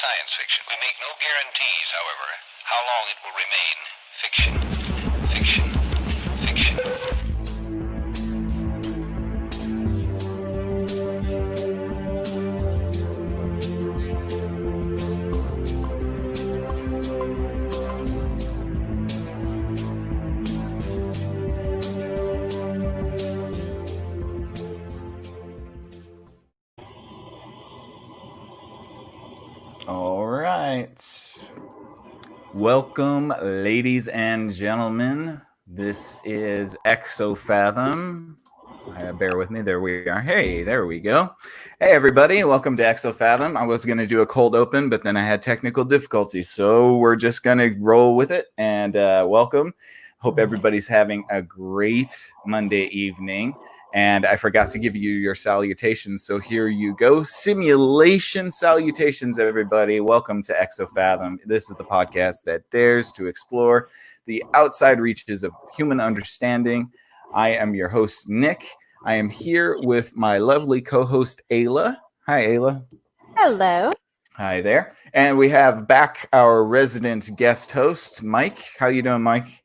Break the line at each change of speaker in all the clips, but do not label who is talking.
science fiction. We make no guarantees, however, how long it will remain fiction.
All right. Welcome, ladies and gentlemen. This is Exofathom. Bear with me. There we are. Hey, there we go. Hey, everybody. Welcome to Exofathom. I was going to do a cold open, but then I had technical difficulties. So we're just going to roll with it. And welcome. Hope everybody's having a great Monday evening. And I forgot to give you your salutations. So here you go. Simulation salutations, everybody. Welcome to Exofathom. This is the podcast that dares to explore the outside reaches of human understanding. I am your host, Nick. I am here with my lovely co-host, Ayla. Hi, Ayla.
Hello.
Hi there. And we have back our resident guest host, Mike. How you doing, Mike?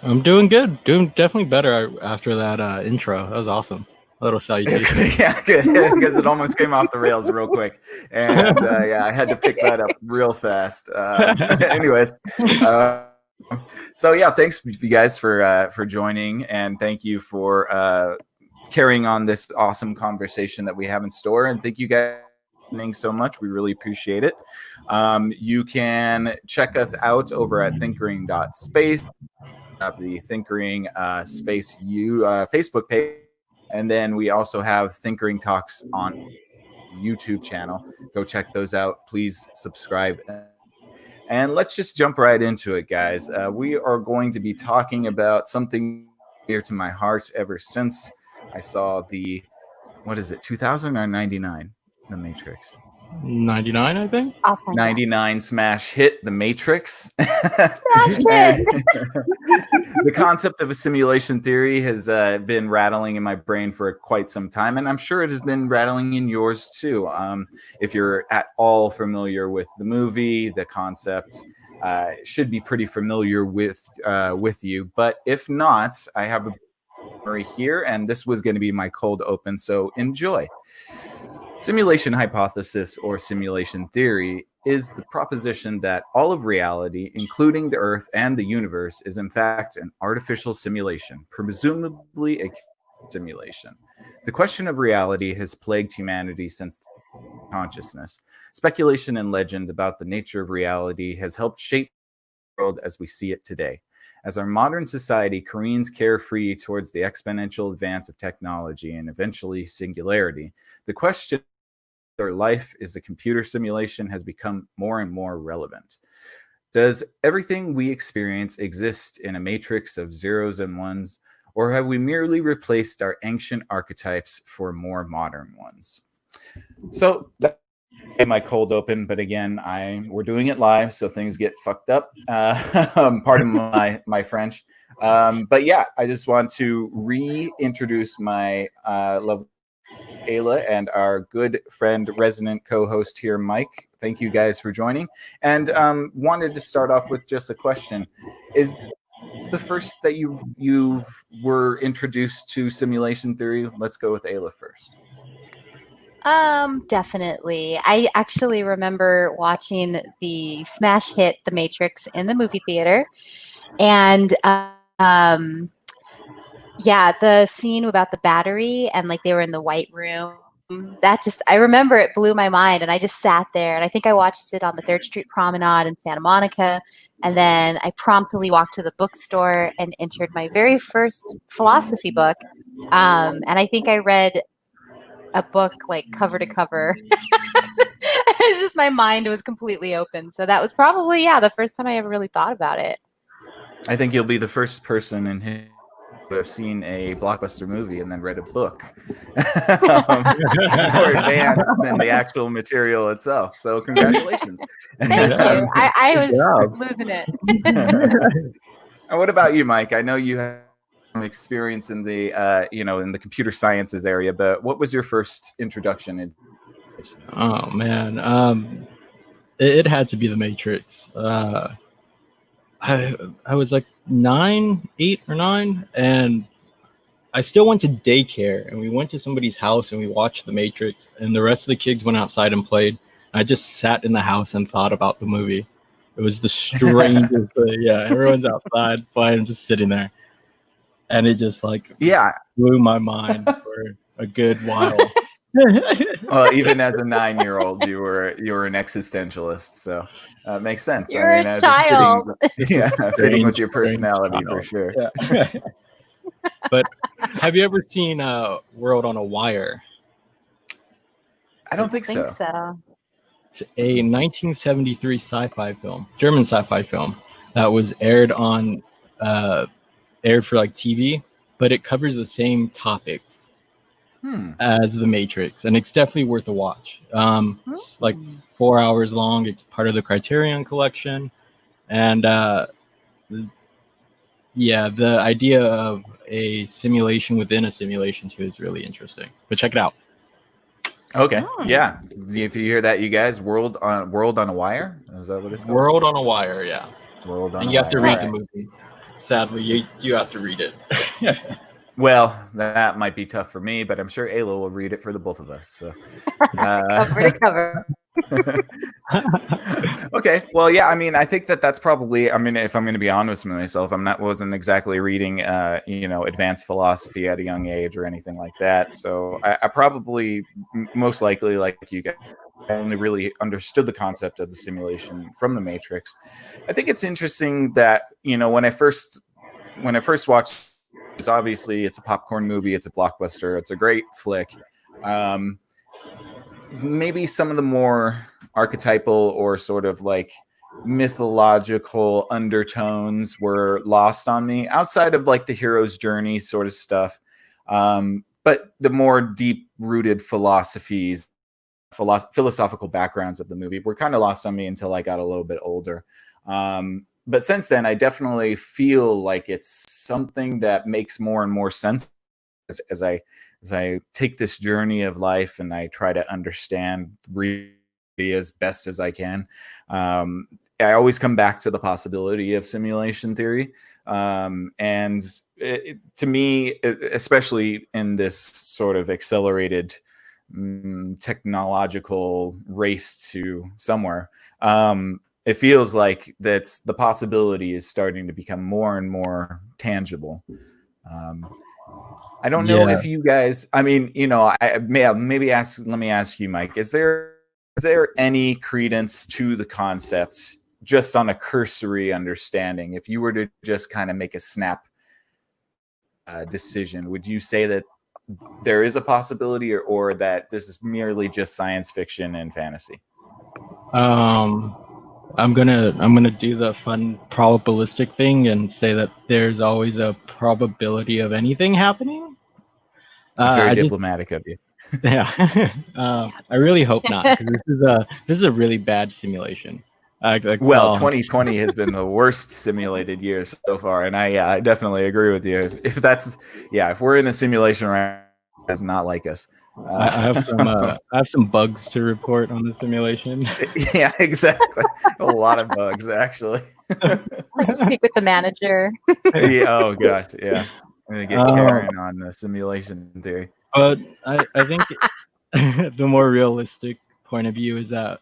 I'm doing good. Doing definitely better after that intro. That was awesome. A little salutation.
Yeah, good. Because it almost came off the rails real quick. And yeah, I had to pick that up real fast. Anyways. So yeah, thanks you guys for joining, and thank you for carrying on this awesome conversation that we have in store. And thank you guys for listening so much. We really appreciate it. You can check us out over at thinkering.space. The Thinkering Space Facebook page, and then we also have Thinkering Talks on YouTube channel. Go check those out. Please subscribe. And let's just jump right into it, guys. We are going to be talking about something dear to my heart ever since I saw the, 2000 or 99? The Matrix.
99, I think.
99 smash hit, The Matrix.
Smash hit.
The concept of a simulation theory has been rattling in my brain for quite some time, and I'm sure it has been rattling in yours too. If you're at all familiar with the movie, the concept should be pretty familiar with you. But if not, I have a summary here, and this was going to be my cold open, so enjoy. Simulation hypothesis, or simulation theory, is the proposition that all of reality, including the Earth and the universe, is in fact an artificial simulation, presumably a simulation. The question of reality has plagued humanity since consciousness. Speculation and legend about the nature of reality has helped shape the world as we see it today. As our modern society careens carefree towards the exponential advance of technology and eventually singularity, the question whether life is a computer simulation has become more and more relevant. Does everything we experience exist in a matrix of zeros and ones, or have we merely replaced our ancient archetypes for more modern ones? So that's my cold open, but again, we're doing it live, so things get fucked up. Pardon my French. But yeah, I just want to reintroduce my lovely Ayla and our good friend, resident co-host here, Mike. Thank you guys for joining. And wanted to start off with just a question. Is the first that you were introduced to simulation theory? Let's go with Ayla first.
Definitely. I actually remember watching the smash hit The Matrix in the movie theater. And yeah, the scene about the battery and like they were in the white room, I remember it blew my mind, and I just sat there, and I think I watched it on the 3rd Street Promenade in Santa Monica, and then I promptly walked to the bookstore and entered my very first philosophy book, and I think I read a book like cover to cover. It's just my mind was completely open, so that was probably the first time I ever really thought about it.
I think you'll be the first person in history who have seen a blockbuster movie and then read a book. It's more advanced than the actual material itself. So congratulations.
Thank you. I was losing it.
And what about you, Mike? I know you have some experience in the in the computer sciences area, but what was your first introduction in?
Oh man. it had to be The Matrix. I was like 8 or 9, and I still went to daycare, and we went to somebody's house and we watched The Matrix, and the rest of the kids went outside and played. I just sat in the house and thought about the movie. It was the strangest thing. Yeah, everyone's outside playing, I'm just sitting there, and it just like
Yeah.
blew my mind for a good while.
Well, even as a 9-year-old, you were an existentialist, so it makes sense.
You're a
just
child.
yeah, fitting with your
Strange
personality for
child.
sure.
Yeah. But have you ever seen World on a Wire?
I don't think
think
so.
so.
It's a 1973 sci-fi film, German sci-fi film that was aired for like TV, but it covers the same topics as The Matrix, and it's definitely worth a watch. It's like 4 hours long. It's part of the Criterion Collection, and yeah, the idea of a simulation within a simulation too is really interesting. But check it out.
Okay. Yeah. If you hear that, you guys, World on a Wire? Is that what it's called?
World on a Wire, yeah.
World on
And
a
you have to
Wire.
read the movie. Sadly, you have to read it.
Well, that might be tough for me, but I'm sure Ayla will read it for the both of us. So,
Cover to cover.
Okay. Well, yeah. I mean, I think that's probably. I mean, if I'm going to be honest with myself, wasn't exactly reading, advanced philosophy at a young age or anything like that. So I probably, most likely, like you guys, I only really understood the concept of the simulation from The Matrix. I think it's interesting that when I first watched. Obviously, it's a popcorn movie. It's a blockbuster. It's a great flick. Maybe some of the more archetypal or sort of like mythological undertones were lost on me outside of like the hero's journey sort of stuff. But the more deep-rooted philosophical backgrounds of the movie were kind of lost on me until I got a little bit older. But since then, I definitely feel like it's something that makes more and more sense as I take this journey of life and I try to understand really as best as I can. I always come back to the possibility of simulation theory. And to me, especially in this sort of accelerated technological race to somewhere, it feels like the possibility is starting to become more and more tangible. I don't know if you guys. I mean, let me ask you, Mike. Is there any credence to the concept just on a cursory understanding? If you were to just kind of make a snap decision, would you say that there is a possibility, or that this is merely just science fiction and fantasy?
I'm gonna do the fun probabilistic thing and say that there's always a probability of anything happening.
It's very diplomatic of you.
Yeah, I really hope not, because this is a really bad simulation.
Well, 2020 has been the worst simulated year so far, and I definitely agree with you. If we're in a simulation right now, it's not like us.
I have some bugs to report on the simulation.
Yeah, exactly. A lot of bugs, actually.
Like speak with the manager.
Yeah, oh gosh, yeah. I'm gonna get Karen on the simulation theory.
But I think the more realistic point of view is that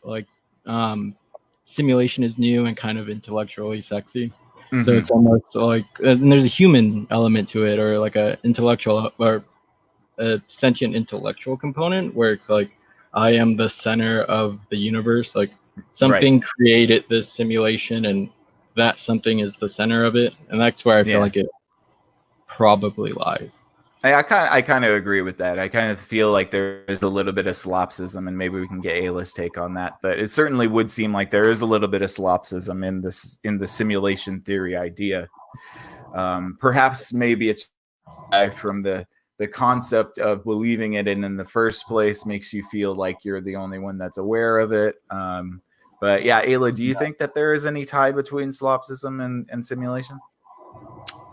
simulation is new and kind of intellectually sexy. Mm-hmm. So it's almost like, and there's a human element to it, or like a intellectual or a sentient intellectual component where it's like, I am the center of the universe. Like something created this simulation, and that something is the center of it, and that's where I feel like it probably lies.
I kind of agree with that. I kind of feel like there is a little bit of solipsism, and maybe we can get Ayla's take on that. But it certainly would seem like there is a little bit of solipsism in the simulation theory idea. Perhaps maybe it's from the concept of believing it in the first place makes you feel like you're the only one that's aware of it. But yeah, Ayla, do you think that there is any tie between solipsism and simulation?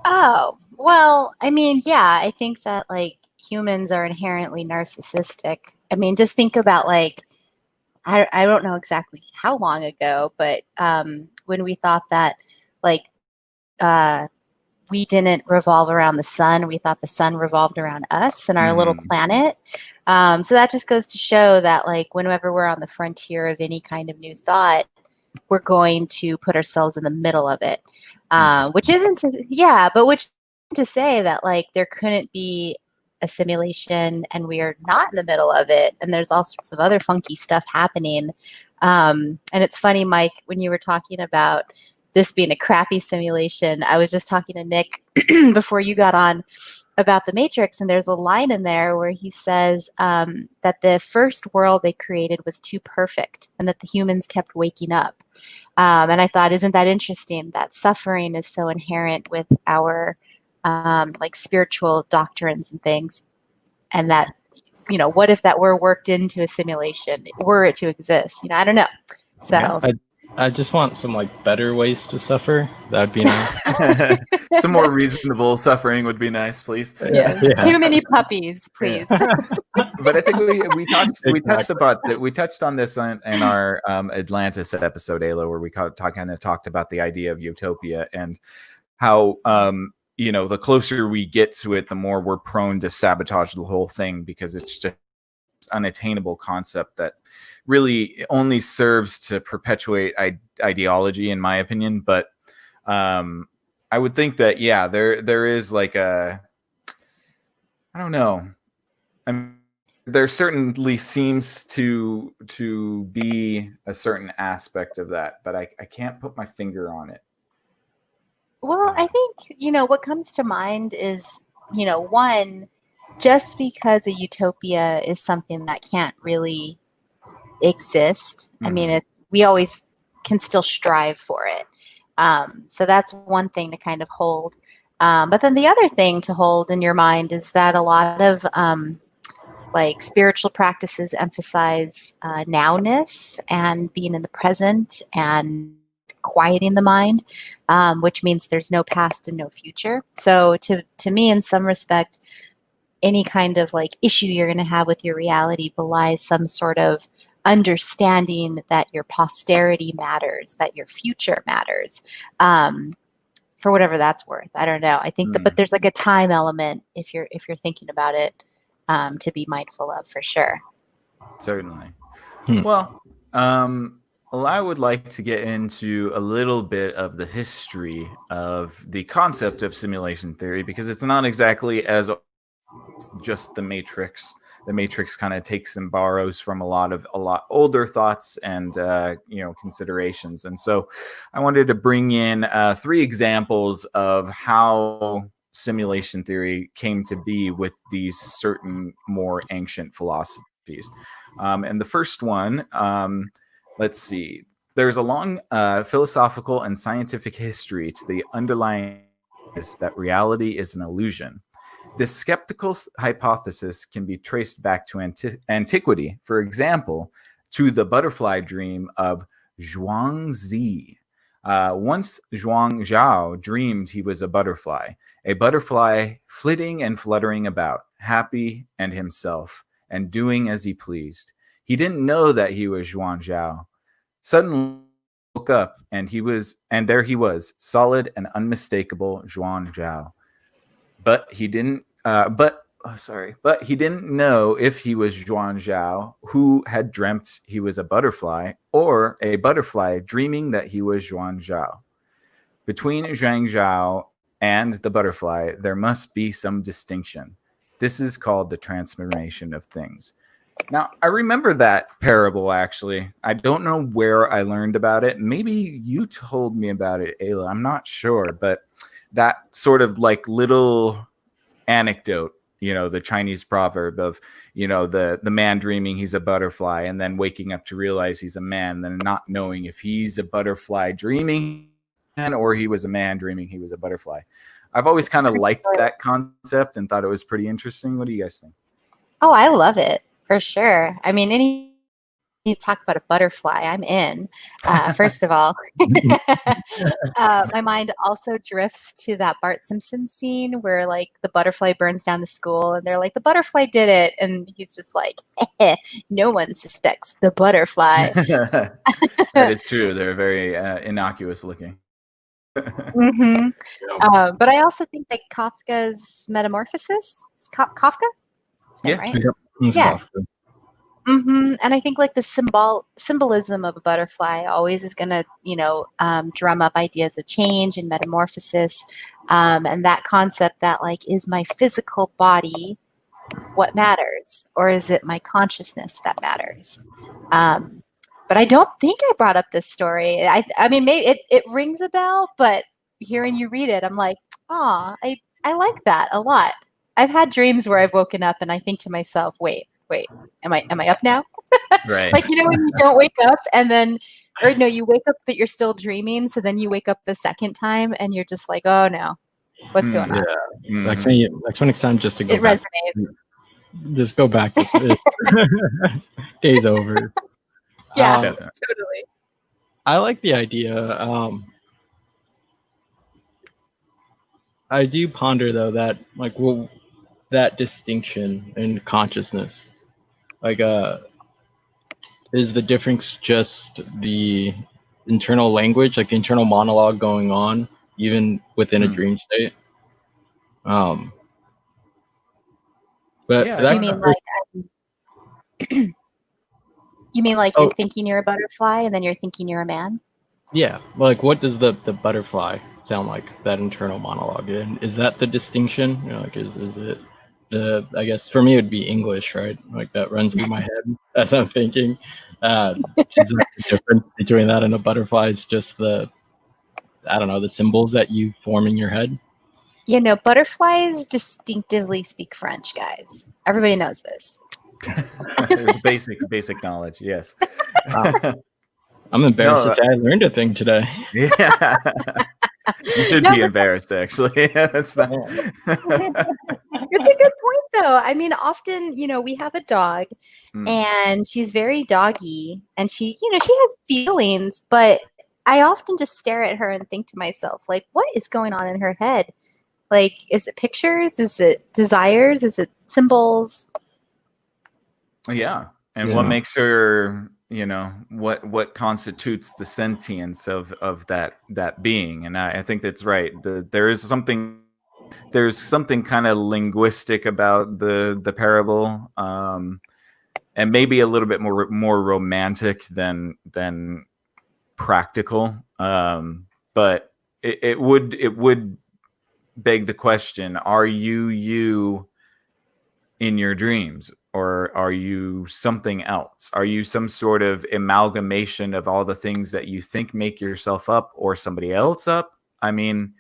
Oh, well, I mean, yeah, I think that like humans are inherently narcissistic. I mean, just think about like I don't know exactly how long ago, but when we thought that like uh, we didn't revolve around the sun, we thought the sun revolved around us and our little planet. So that just goes to show that like whenever we're on the frontier of any kind of new thought, we're going to put ourselves in the middle of it, which isn't but which to say that like there couldn't be a simulation and we are not in the middle of it, and there's all sorts of other funky stuff happening. And it's funny, Mike, when you were talking about this being a crappy simulation, I was just talking to Nick before you got on about the Matrix, and there's a line in there where he says that the first world they created was too perfect and that the humans kept waking up. And I thought, isn't that interesting that suffering is so inherent with our like spiritual doctrines and things, and that, you know, what if that were worked into a simulation, were it to exist? You know, I don't know. So
Yeah, I just want some like better ways to suffer. That'd be nice.
Some more reasonable suffering would be nice, please.
yeah. Too many puppies, please.
But I think we touched
Exactly.
about that. We touched on this in our Atlantis episode, Ayla, where we kind of talked about the idea of utopia and how you know, the closer we get to it, the more we're prone to sabotage the whole thing, because it's just unattainable concept that really only serves to perpetuate ideology, in my opinion. But I would think that there is like I don't know. I mean, there certainly seems to be a certain aspect of that, but I can't put my finger on it.
Well, I think, you know, what comes to mind is, you know, one, just because a utopia is something that can't really exist, I mean, we always can still strive for it. So that's one thing to kind of hold. But then the other thing to hold in your mind is that a lot of like spiritual practices emphasize nowness and being in the present and quieting the mind, which means there's no past and no future. So to me, in some respect, any kind of like issue you're going to have with your reality belies some sort of understanding that your posterity matters, that your future matters, for whatever that's worth. I don't know. I think that, but there's like a time element if you're thinking about it, to be mindful of, for sure.
Certainly. Well, I would like to get into a little bit of the history of the concept of simulation theory, because it's not exactly as just the Matrix. The Matrix kind of takes and borrows from a lot older thoughts and considerations. And so I wanted to bring in 3 examples of how simulation theory came to be with these certain more ancient philosophies. And the first one, let's see. There's a long philosophical and scientific history to the underlying that reality is an illusion. This skeptical hypothesis can be traced back to antiquity, for example, to the butterfly dream of Zhuangzi. Once Zhuang Zhao dreamed he was a butterfly flitting and fluttering about, happy and himself, and doing as he pleased. He didn't know that he was Zhuang Zhao. Suddenly he woke up, and there he was, solid and unmistakable Zhuang Zhao. But he didn't know if he was Zhuang Zhao, who had dreamt he was a butterfly, or a butterfly dreaming that he was Zhuang Zhao. Between Zhuang Zhao and the butterfly, there must be some distinction. This is called the transformation of things. Now, I remember that parable, actually. I don't know where I learned about it. Maybe you told me about it, Ayla. I'm not sure, but that sort of like little anecdote, the Chinese proverb of, the man dreaming he's a butterfly and then waking up to realize he's a man, then not knowing if he's a butterfly dreaming or he was a man dreaming he was a butterfly. I've always kind of liked that concept and thought it was pretty interesting. What do you guys think?
Oh, I love it, for sure. I mean, you talk about a butterfly, I'm in. First of all, my mind also drifts to that Bart Simpson scene where like the butterfly burns down the school and they're like, the butterfly did it. And he's just like, no one suspects the butterfly.
That is true. They're very innocuous looking.
Mm-hmm. But I also think like Kafka's Metamorphosis, Kafka? Is that
Yeah.
right?
Yeah.
Mm-hmm. And I think like the symbolism of a butterfly always is going to, drum up ideas of change and metamorphosis. And that concept that like, is my physical body what matters? Or is it my consciousness that matters? But I don't think I brought up this story. I mean, maybe it rings a bell, but hearing you read it, I'm like, oh, I like that a lot. I've had dreams where I've woken up and I think to myself, wait, am I up now?
Right.
Like, when you don't wake up and then, or no, you wake up but you're still dreaming. So then you wake up the second time and you're just like, oh no, what's going on?
Next one, it's time just to go
It
back.
resonates.
Just go back. Day's over.
Yeah,
Definitely.
totally.
I like the idea. I do ponder though that like that distinction in consciousness, like is the difference just the internal language, like the internal monologue going on even within a dream state? But
Yeah,
You mean like you're thinking you're a butterfly and then you're thinking you're a man?
yeah, like what does the butterfly sound like, that internal monologue? And is that the distinction? Like is it the, I guess for me it would be English, right? Like that runs through my head as I'm thinking. Is that the difference between that and a butterfly is just the, I don't know, the symbols that you form in your head?
Butterflies distinctively speak French, guys. Everybody knows this.
basic knowledge. Yes.
I'm embarrassed to say I learned a thing today.
Yeah. You should be embarrassed, actually. That's not.
It's a good point, though. I mean, often, we have a dog, and she's very doggy, and she has feelings, but I often just stare at her and think to myself, like, what is going on in her head? Like, is it pictures? Is it desires? Is it symbols?
Yeah. And what makes her, what constitutes the sentience of that being? And I think that's right. There's something kind of linguistic about the parable, and maybe a little bit more romantic than practical. But it would beg the question: are you in your dreams, or are you something else? Are you some sort of amalgamation of all the things that you think make yourself up, or somebody else up? I mean,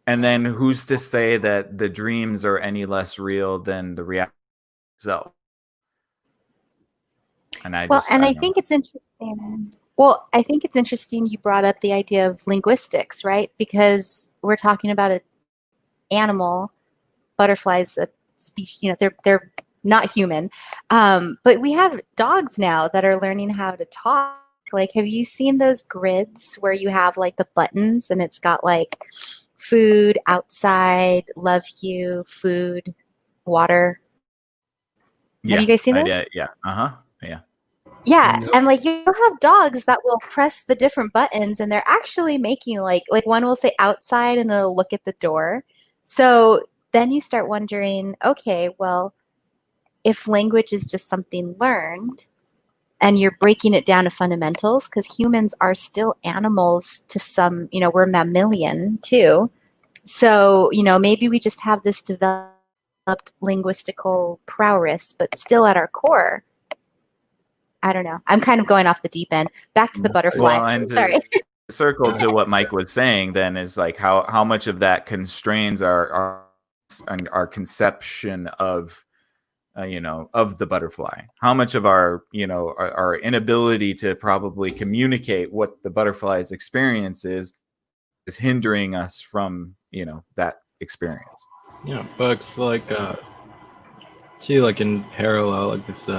and then who's to say that the dreams are any less real than the reality itself? And I
think it's interesting. Well, I think it's interesting you brought up the idea of linguistics, right? Because we're talking about an animal, butterflies, a species, they're not human. But we have dogs now that are learning how to talk. Like, have you seen those grids where you have like the buttons and it's got like food, outside, love you, food, water?
Yeah.
Have you guys seen those?
Yeah. Yeah.
Yeah,
Nope.
and like you'll have dogs that will press the different buttons and they're actually making like one will say outside and it'll look at the door. So then you start wondering, okay, well, if language is just something learned and you're breaking it down to fundamentals, because humans are still animals to some, we're mammalian too. So, maybe we just have this developed linguistical prowess, but still at our core, I don't know. I'm kind of going off the deep end. Back to the butterfly.
Well, and
Sorry.
Circle to what Mike was saying then is like how much of that constrains our conception of of the butterfly. How much of our our inability to probably communicate what the butterfly's experience is hindering us from that experience.
Yeah, but it's like too, like in parallel, like this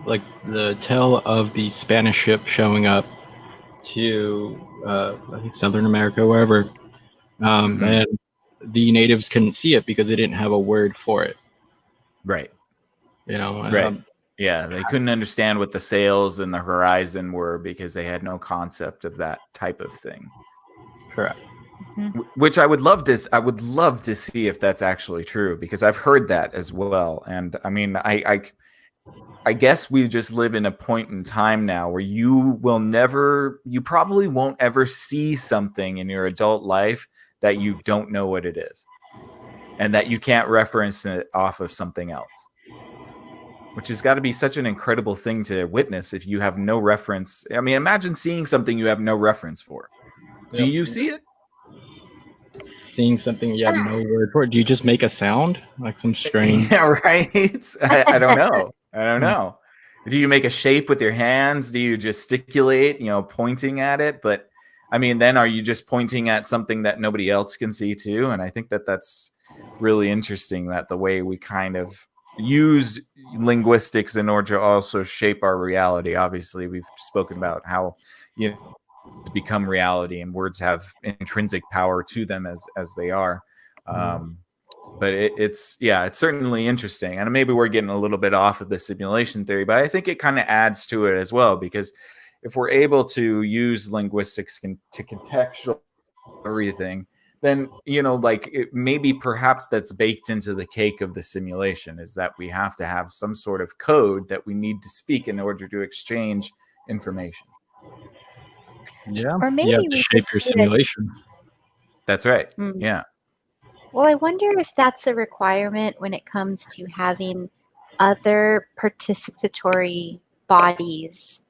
like the tale of the Spanish ship showing up to I think Southern America, wherever, and the natives couldn't see it because they didn't have a word for it.
Right.
You know,
Right. Yeah, they couldn't understand what the sails and the horizon were because they had no concept of that type of thing.
correct.
Which I would love to see if that's actually true, because I've heard that as well. And I mean, I guess we just live in a point in time now where you probably won't ever see something in your adult life that you don't know what it is, and that you can't reference it off of something else, which has got to be such an incredible thing to witness if you have no reference. I mean, imagine seeing something you have no reference for. Do
Yep.
you see it?
Seeing something you have no word for. Do you just make a sound like some strange?
Yeah, right. I don't know. I don't know. Do you make a shape with your hands? Do you gesticulate, pointing at it? But I mean, then are you just pointing at something that nobody else can see too? And I think that that's really interesting, that the way we kind of use linguistics in order to also shape our reality. Obviously, we've spoken about how, become reality, and words have intrinsic power to them as they are. But it's certainly interesting, and maybe we're getting a little bit off of the simulation theory, but I think it kind of adds to it as well, because if we're able to use linguistics to contextualize everything, then maybe perhaps that's baked into the cake of the simulation, is that we have to have some sort of code that we need to speak in order to exchange information.
Yeah,
Or maybe
you have to
we
shape
just
your
see it.
simulation.
That's right.
Mm.
Yeah.
Well, I wonder if that's a requirement when it comes to having other participatory bodies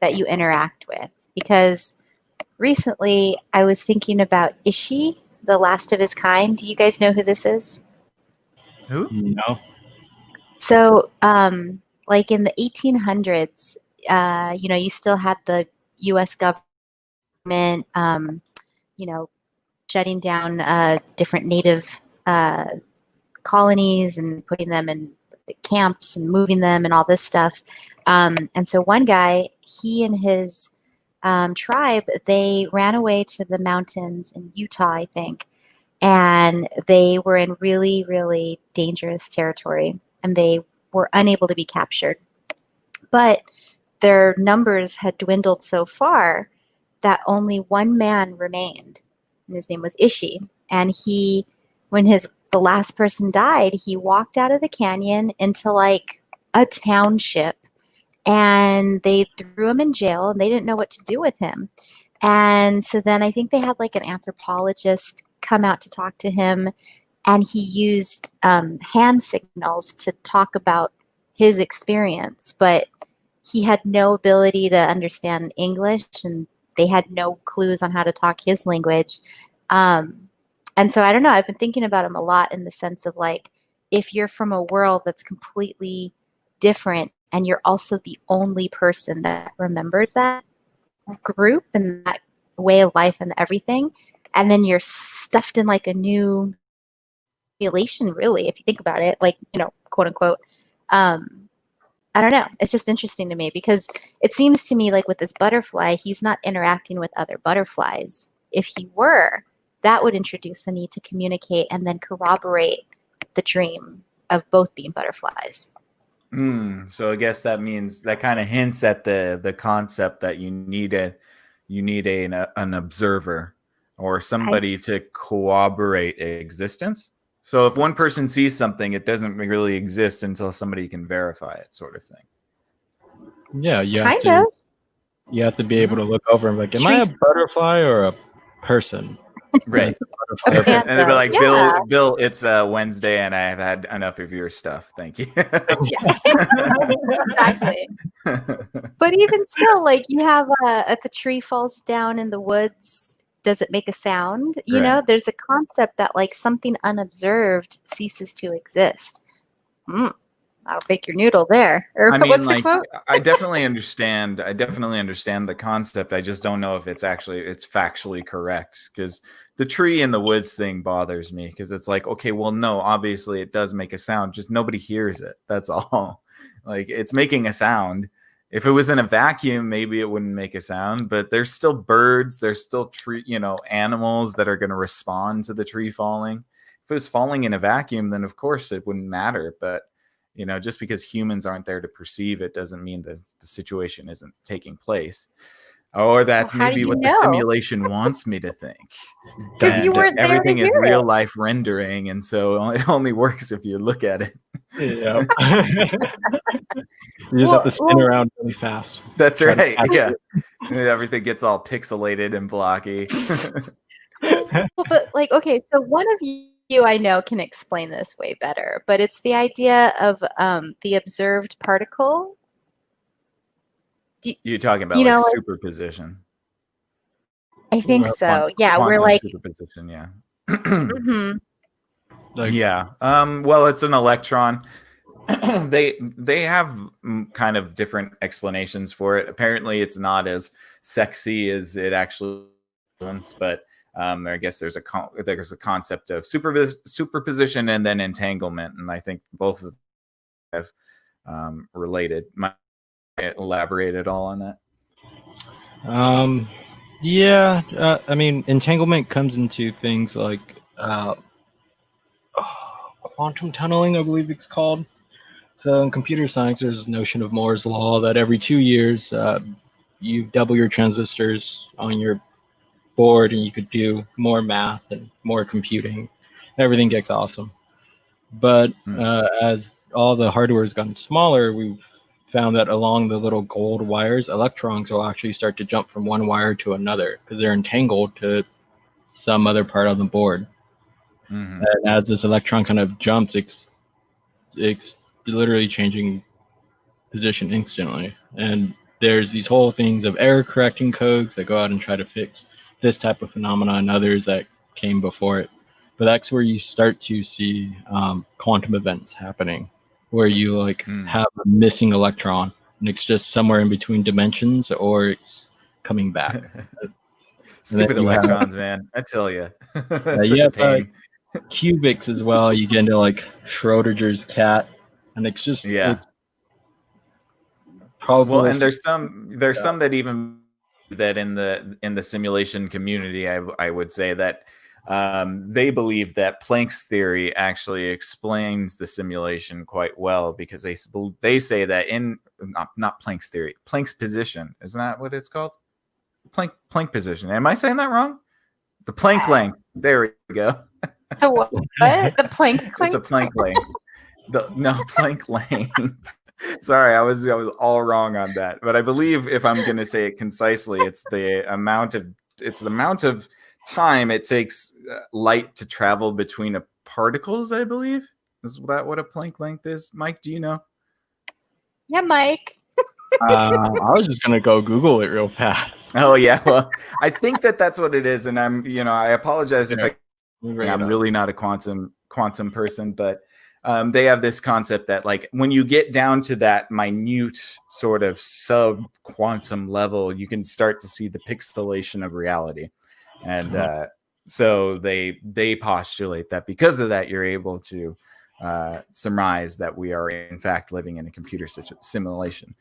that you interact with. Because recently I was thinking about Ishi, the last of his kind. Do you guys know who this is?
Who?
No.
So, like in the 1800s, you still had the U.S. government, shutting down different native colonies and putting them in camps and moving them and all this stuff. And so one guy, he and his tribe, they ran away to the mountains in Utah, I think, and they were in really, really dangerous territory, and they were unable to be captured. But their numbers had dwindled so far that only one man remained, and his name was Ishi. And when the last person died, he walked out of the canyon into like a township, and they threw him in jail, and they didn't know what to do with him. And so then I think they had like an anthropologist come out to talk to him, and he used hand signals to talk about his experience, but he had no ability to understand English, and they had no clues on how to talk his language. And so I don't know, I've been thinking about him a lot in the sense of like, if you're from a world that's completely different and you're also the only person that remembers that group and that way of life and everything, and then you're stuffed in like a new simulation, really, if you think about it, like, quote unquote. I don't know. It's just interesting to me because it seems to me like with this butterfly, he's not interacting with other butterflies. If he were, that would introduce the need to communicate and then corroborate the dream of both being butterflies.
So I guess that means that kind of hints at the concept that you need an observer or somebody to corroborate existence. So if one person sees something, it doesn't really exist until somebody can verify it, sort of thing.
Yeah, you
Kind of.
You have to be able to look over and like, am I a butterfly or a person?
Right.
A panda.
And they'll be like,
Yeah.
Bill, it's Wednesday and I have had enough of your stuff. Thank you.
Exactly. But even still, like you have if a tree falls down in the woods, does it make a sound?
Right.
There's a concept that like something unobserved ceases to exist. I'll bake your noodle there. Or
I mean,
what's the
like,
quote?
I definitely understand the concept. I just don't know if it's factually correct, because the tree in the woods thing bothers me, because it's like, okay, well, no, obviously it does make a sound, just nobody hears it. That's all. Like it's making a sound. If it was in a vacuum, maybe it wouldn't make a sound, but there's still birds, there's still tree, animals that are going to respond to the tree falling. If it was falling in a vacuum, then of course it wouldn't matter. But just because humans aren't there to perceive it doesn't mean that the situation isn't taking place. Or that's
Well, how do
maybe
you
what the
know?
simulation wants me to think.
'Cause
That
you weren't there to
everything is
hear it.
real life rendering, and so it only works if you look at it.
Yeah. You just have to spin around really fast.
That's
Try to
right.
catch
Yeah. Everything gets all pixelated and blocky.
Well, but like, okay, so one of you I know can explain this way better, but it's the idea of the observed particle.
You're talking about
You
like
know, like-
superposition.
I think so. Yeah, we're
Quantum
like,
superposition. Yeah.
mhm.
Like,
Yeah. Well, it's an electron. They have kind of different explanations for it. Apparently, it's not as sexy as it actually is, but I guess there's a concept of superposition and then entanglement, and I think both of them have related. Might I elaborate at all on that?
Yeah. I mean, entanglement comes into things like quantum tunneling, I believe it's called. So in computer science, there's this notion of Moore's law that every 2 years, you double your transistors on your board, and you could do more math and more computing. Everything gets awesome. But as all the hardware has gotten smaller, we've found that along the little gold wires, electrons will actually start to jump from one wire to another because they're entangled to some other part on the board.
Mm-hmm.
And as this electron kind of jumps, it's literally changing position instantly. And there's these whole things of error correcting codes that go out and try to fix this type of phenomena and others that came before it. But that's where you start to see quantum events happening, where you have a missing electron and it's just somewhere in between dimensions, or it's coming back.
Stupid electrons, man! I tell you, it's such a pain.
Cubics as well. You get into like Schrodinger's cat, and it's just it's
well, and there's some that even that in the simulation community, I would say that they believe that Planck's theory actually explains the simulation quite well, because they say that in not Planck's theory, Planck's position, isn't that what it's called? Planck position. Am I saying that wrong? The Planck length. There we go.
The what? The Planck length?
It's a Planck length. Planck length. Sorry, I was all wrong on that. But I believe, if I'm going to say it concisely, it's the amount of time it takes light to travel between particles, I believe. Is that what a Planck length is? Mike, do you know?
Yeah, Mike.
I was just gonna go Google it real fast.
Oh yeah, well, I think that's what it is, and I apologize if I'm really not a quantum person, but they have this concept that like when you get down to that minute sort of sub quantum level, you can start to see the pixelation of reality, and so they postulate that because of that, you're able to surmise that we are in fact living in a computer simulation.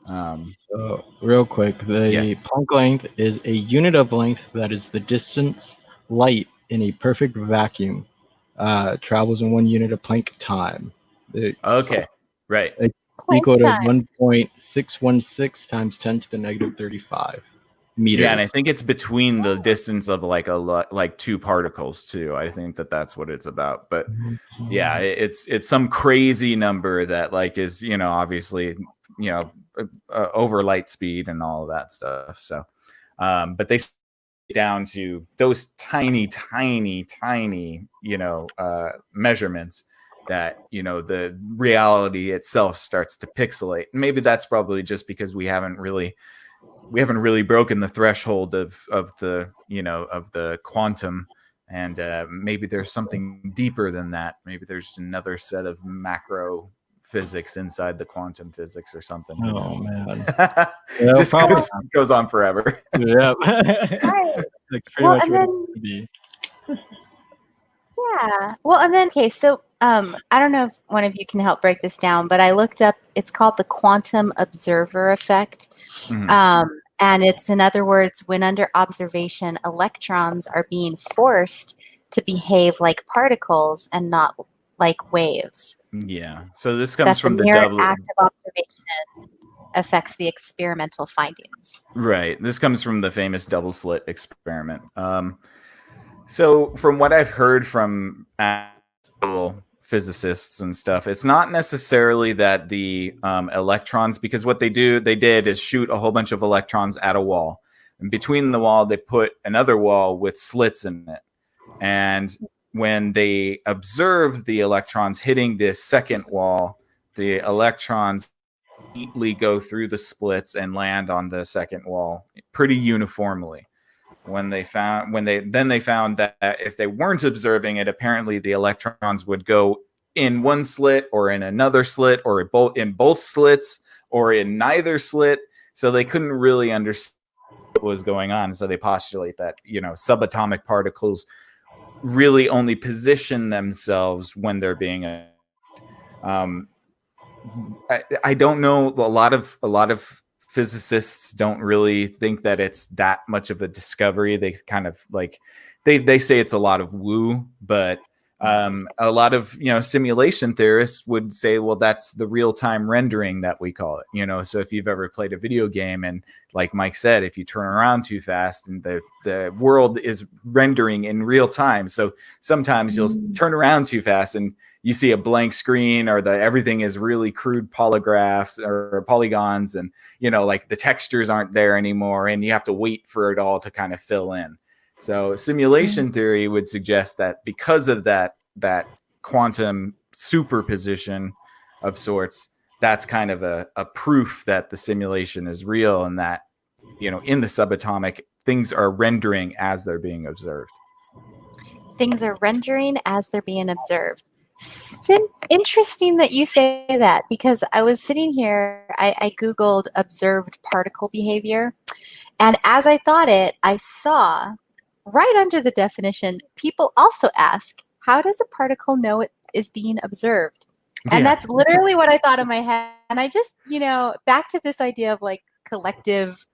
So real quick, the Planck length is a unit of length that is the distance light in a perfect vacuum travels in 1 unit of Planck time.
Okay, right.
It's equal to 1.616 times 10 to the negative 35 meters.
Yeah, and I think it's between the distance of like two particles too. I think that's what it's about. But yeah, it's some crazy number that like is obviously over light speed and all of that stuff. So, but they down to those tiny measurements that the reality itself starts to pixelate. And maybe that's probably just because we haven't really broken the threshold of the quantum, and maybe there's something deeper than that. Maybe there's another set of macro physics inside the quantum physics or something.
Oh man.
It just goes on forever.
Yeah.
Right.
That's pretty much what it would be.
Yeah. Well, and then okay, so I don't know if one of you can help break this down, but I looked up. It's called the quantum observer effect, and it's, in other words, when under observation, electrons are being forced to behave like particles and not like waves.
Yeah. So this comes
That the
from the
mere
double.
act of observation affects the experimental findings.
Right. This comes from the famous double slit experiment. So from what I've heard from actual physicists and stuff, it's not necessarily that the electrons, because what they did is shoot a whole bunch of electrons at a wall. And between the wall, they put another wall with slits in it. And when they observed the electrons hitting this second wall, the electrons neatly go through the splits and land on the second wall pretty uniformly. They found that if they weren't observing it, apparently the electrons would go in one slit or in another slit or in both slits or in neither slit. So they couldn't really understand what was going on. So they postulate that, subatomic particles really only position themselves when they're being I don't know. A lot of physicists don't really think that it's that much of a discovery. They kind of like they say it's a lot of woo, but a lot of simulation theorists would say, well, that's the real time rendering that we call it. So if you've ever played a video game, and like Mike said, if you turn around too fast and the world is rendering in real time, so sometimes you'll turn around too fast and you see a blank screen, or everything is really crude polygraphs or polygons, and like the textures aren't there anymore, and you have to wait for it all to kind of fill in. So simulation theory would suggest that because of that quantum superposition of sorts, that's kind of a proof that the simulation is real, and that in the subatomic, things are rendering as they're being observed.
Things are rendering as they're being observed. Interesting that you say that, because I was sitting here, I Googled observed particle behavior, and as I thought it, I saw right under the definition, people also ask, how does a particle know it is being observed? And that's literally what I thought in my head. And I just, back to this idea of like collective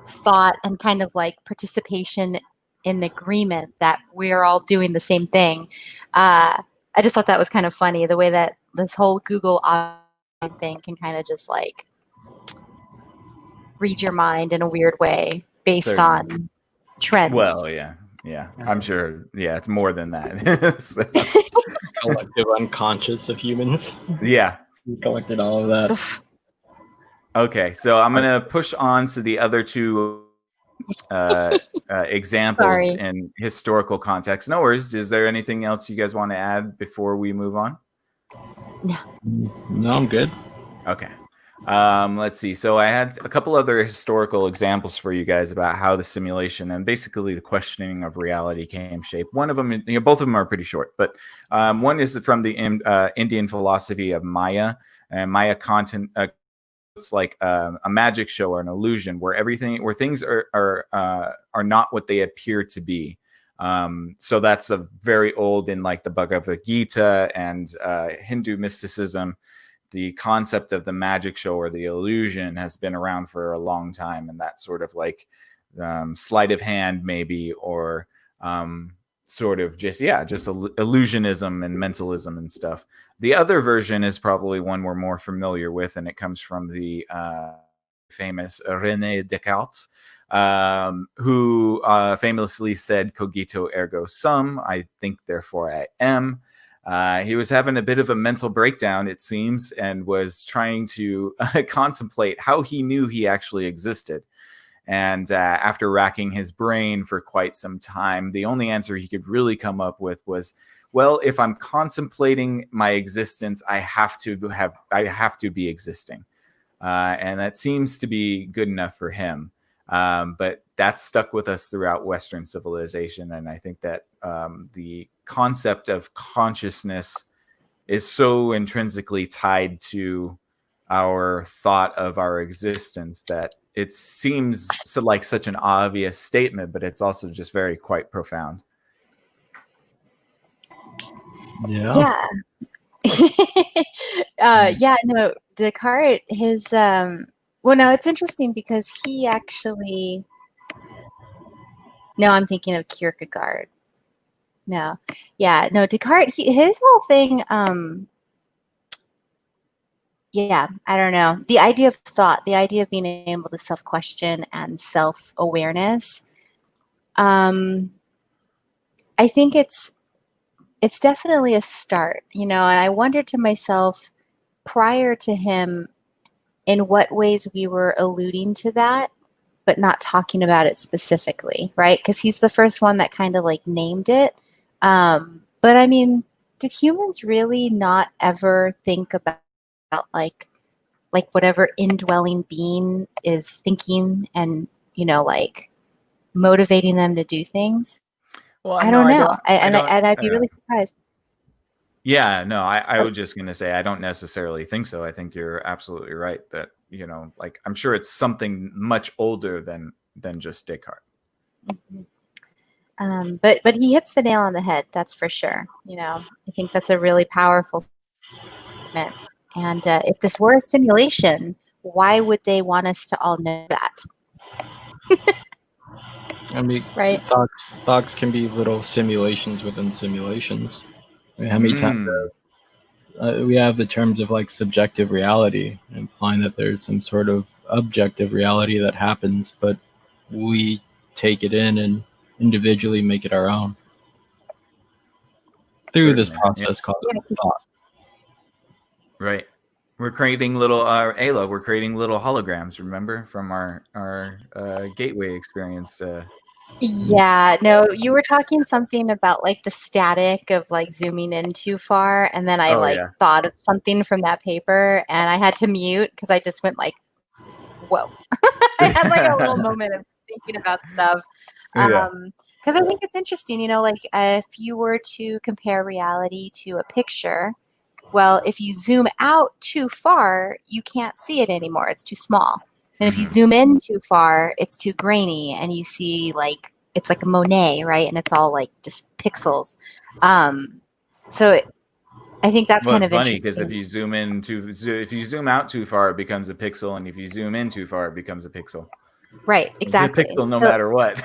thought and kind of like participation in agreement that we're all doing the same thing. I just thought that was kind of funny, the way that this whole Google thing can kind of just like read your mind in a weird way based on trends.
Well, yeah, I'm sure. Yeah, it's more than that.
Collective unconscious of humans.
Yeah,
we collected all of that.
Oof.
Okay, so I'm gonna push on to the other two examples in historical context. No worries. Is there anything else you guys want to add before we move on?
No, I'm good.
Okay. Let's see. So I had a couple other historical examples for you guys about how the simulation and basically the questioning of reality came shape. One of them, both of them are pretty short, but one is from the Indian philosophy of Maya. And Maya content, it's like a magic show or an illusion where things are not what they appear to be. So that's a very old in like the Bhagavad Gita and Hindu mysticism. The concept of the magic show or the illusion has been around for a long time, and that sort of like sleight of hand maybe, or sort of just illusionism and mentalism and stuff. The other version is probably one we're more familiar with, and it comes from the famous René Descartes, who famously said cogito ergo sum, I think therefore I am. He was having a bit of a mental breakdown, it seems, and was trying to contemplate how he knew he actually existed. And after racking his brain for quite some time, the only answer he could really come up with was, well, if I'm contemplating my existence, I have to be existing. And that seems to be good enough for him. But that's stuck with us throughout Western civilization. And I think that the concept of consciousness is so intrinsically tied to our thought of our existence that it seems like such an obvious statement, but it's also just quite profound.
Yeah. Yeah, no, Descartes, his well, no, it's interesting because he actually, no, I'm thinking of Kierkegaard. No, yeah, no, Descartes, his whole thing, yeah, I don't know. The idea of thought, the idea of being able to self-question and self-awareness, I think it's definitely a start, and I wondered to myself prior to him in what ways we were alluding to that, but not talking about it specifically, right? Because he's the first one that kind of like named it. But I mean, did humans really not ever think about like whatever indwelling being is thinking and like motivating them to do things?
Well,
I
no,
don't
I
know.
don't. I don't.
And I'd be really surprised.
Yeah, no, I was just gonna say I don't necessarily think so. I think you're absolutely right that like I'm sure it's something much older than just Descartes.
But he hits the nail on the head. That's for sure. I think that's a really powerful statement. And if this were a simulation, why would they want us to all know that?
I mean,
Right?
thoughts can be little simulations within simulations. I mean, how many times we have the terms of like subjective reality, implying that there's some sort of objective reality that happens, but we take it in and individually make it our own through this
Certainly, yeah.
process called thought.
Right. We're creating little Ayla. We're creating little holograms. Remember from our gateway experience.
Yeah, no, you were talking something about like the static of like zooming in too far, and then I
Oh
like
yeah.
thought of something from that paper, and I had to mute because I just went like, "Whoa!" I had like a little moment of thinking about stuff.
Yeah.
Because I think it's interesting, like if you were to compare reality to a picture, well, if you zoom out too far, you can't see it anymore. It's too small. And if you zoom in too far, it's too grainy and you see like it's like a Monet, right? And it's all like just pixels. So I think that's
Well,
kind
it's
of
funny because
interesting.
if you zoom out too far, it becomes a pixel, and if you zoom in too far, it becomes a pixel.
Right, exactly.
It's a pixel no
So,
matter what.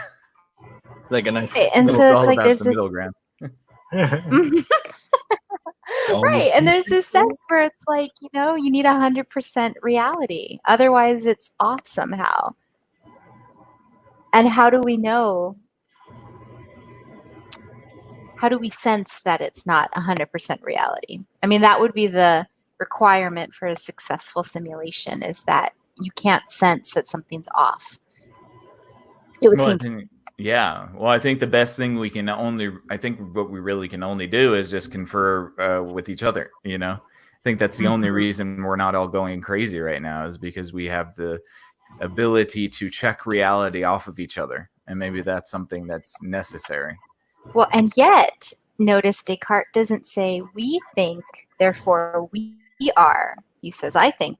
Like a nice.
right, and
It's
so it's
all
like
about
there's
the
this
middle ground.
right, and there's this sense where it's like, you need 100% reality. Otherwise, it's off somehow. And how do we know? How do we sense that it's not 100% reality? I mean, that would be the requirement for a successful simulation, is that you can't sense that something's off. It would seem
yeah. Well, I think the best thing I think what we really can only do is just confer with each other. I think that's the only reason we're not all going crazy right now, is because we have the ability to check reality off of each other. And maybe that's something that's necessary.
Well, and yet, notice Descartes doesn't say we think, therefore we are. He says, I think,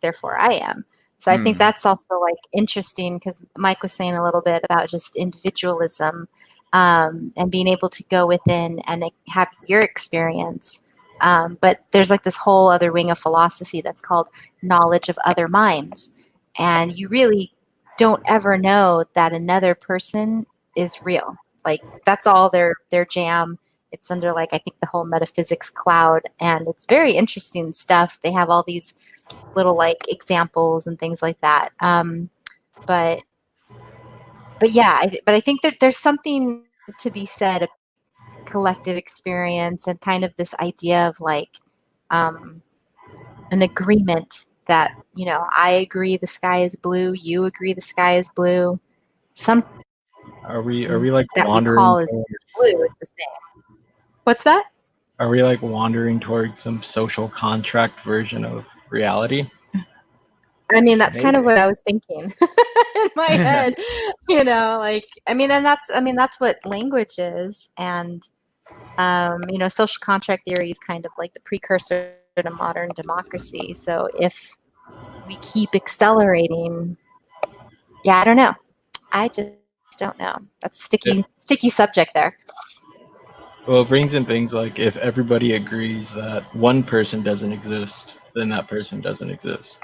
therefore I am. So I think that's also like interesting, because Mike was saying a little bit about just individualism and being able to go within and have your experience. But there's like this whole other wing of philosophy that's called knowledge of other minds. And you really don't ever know that another person is real. Like that's all their jam. It's under like, I think, the whole metaphysics cloud, and it's very interesting stuff. They have all these little like examples and things like that. But yeah, I think that there's something to be said about collective experience and kind of this idea of like an agreement that, I agree the sky is blue, you agree the sky is blue. Something
Are we like
that we
wandering
call as blue is the same. What's that?
Are we like wandering towards some social contract version of reality?
I mean, that's kind of
Maybe.
what I was thinking in my head, like, that's what language is. And, social contract theory is kind of like the precursor to modern democracy. So if we keep accelerating, yeah, I don't know. I just don't know. That's a sticky subject there.
Well, it brings in things like if everybody agrees that one person doesn't exist, then that person doesn't exist.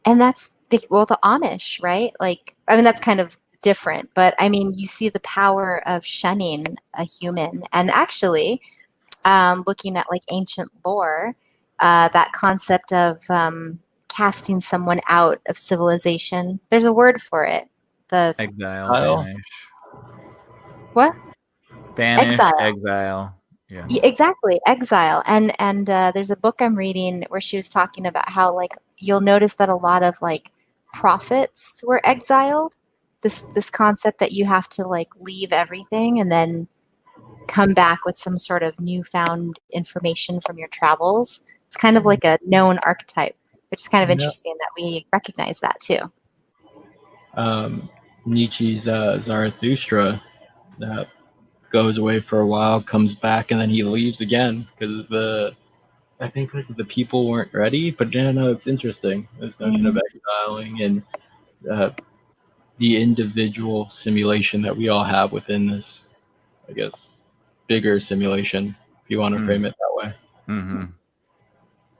And that's the Amish, right? Like, I mean, that's kind of different, but I mean, you see the power of shunning a human. And actually, looking at like ancient lore, that concept of casting someone out of civilization, there's a word for it. The
Exile,
Kyle?
banish,
what?
banish,
Exile.
exile. Yeah.
Exactly, exile. And there's a book I'm reading where she was talking about how like you'll notice that a lot of like prophets were exiled. This concept that you have to like leave everything and then come back with some sort of newfound information from your travels. It's kind of like a known archetype, which is kind of
Yeah.
interesting that we recognize that too.
Nietzsche's Zarathustra that goes away for a while, comes back, and then he leaves again because I think the people weren't ready. But yeah, no, it's interesting. This notion of exiling and the individual simulation that we all have within this, I guess, bigger simulation, if you want to frame it that way.
Mm-hmm.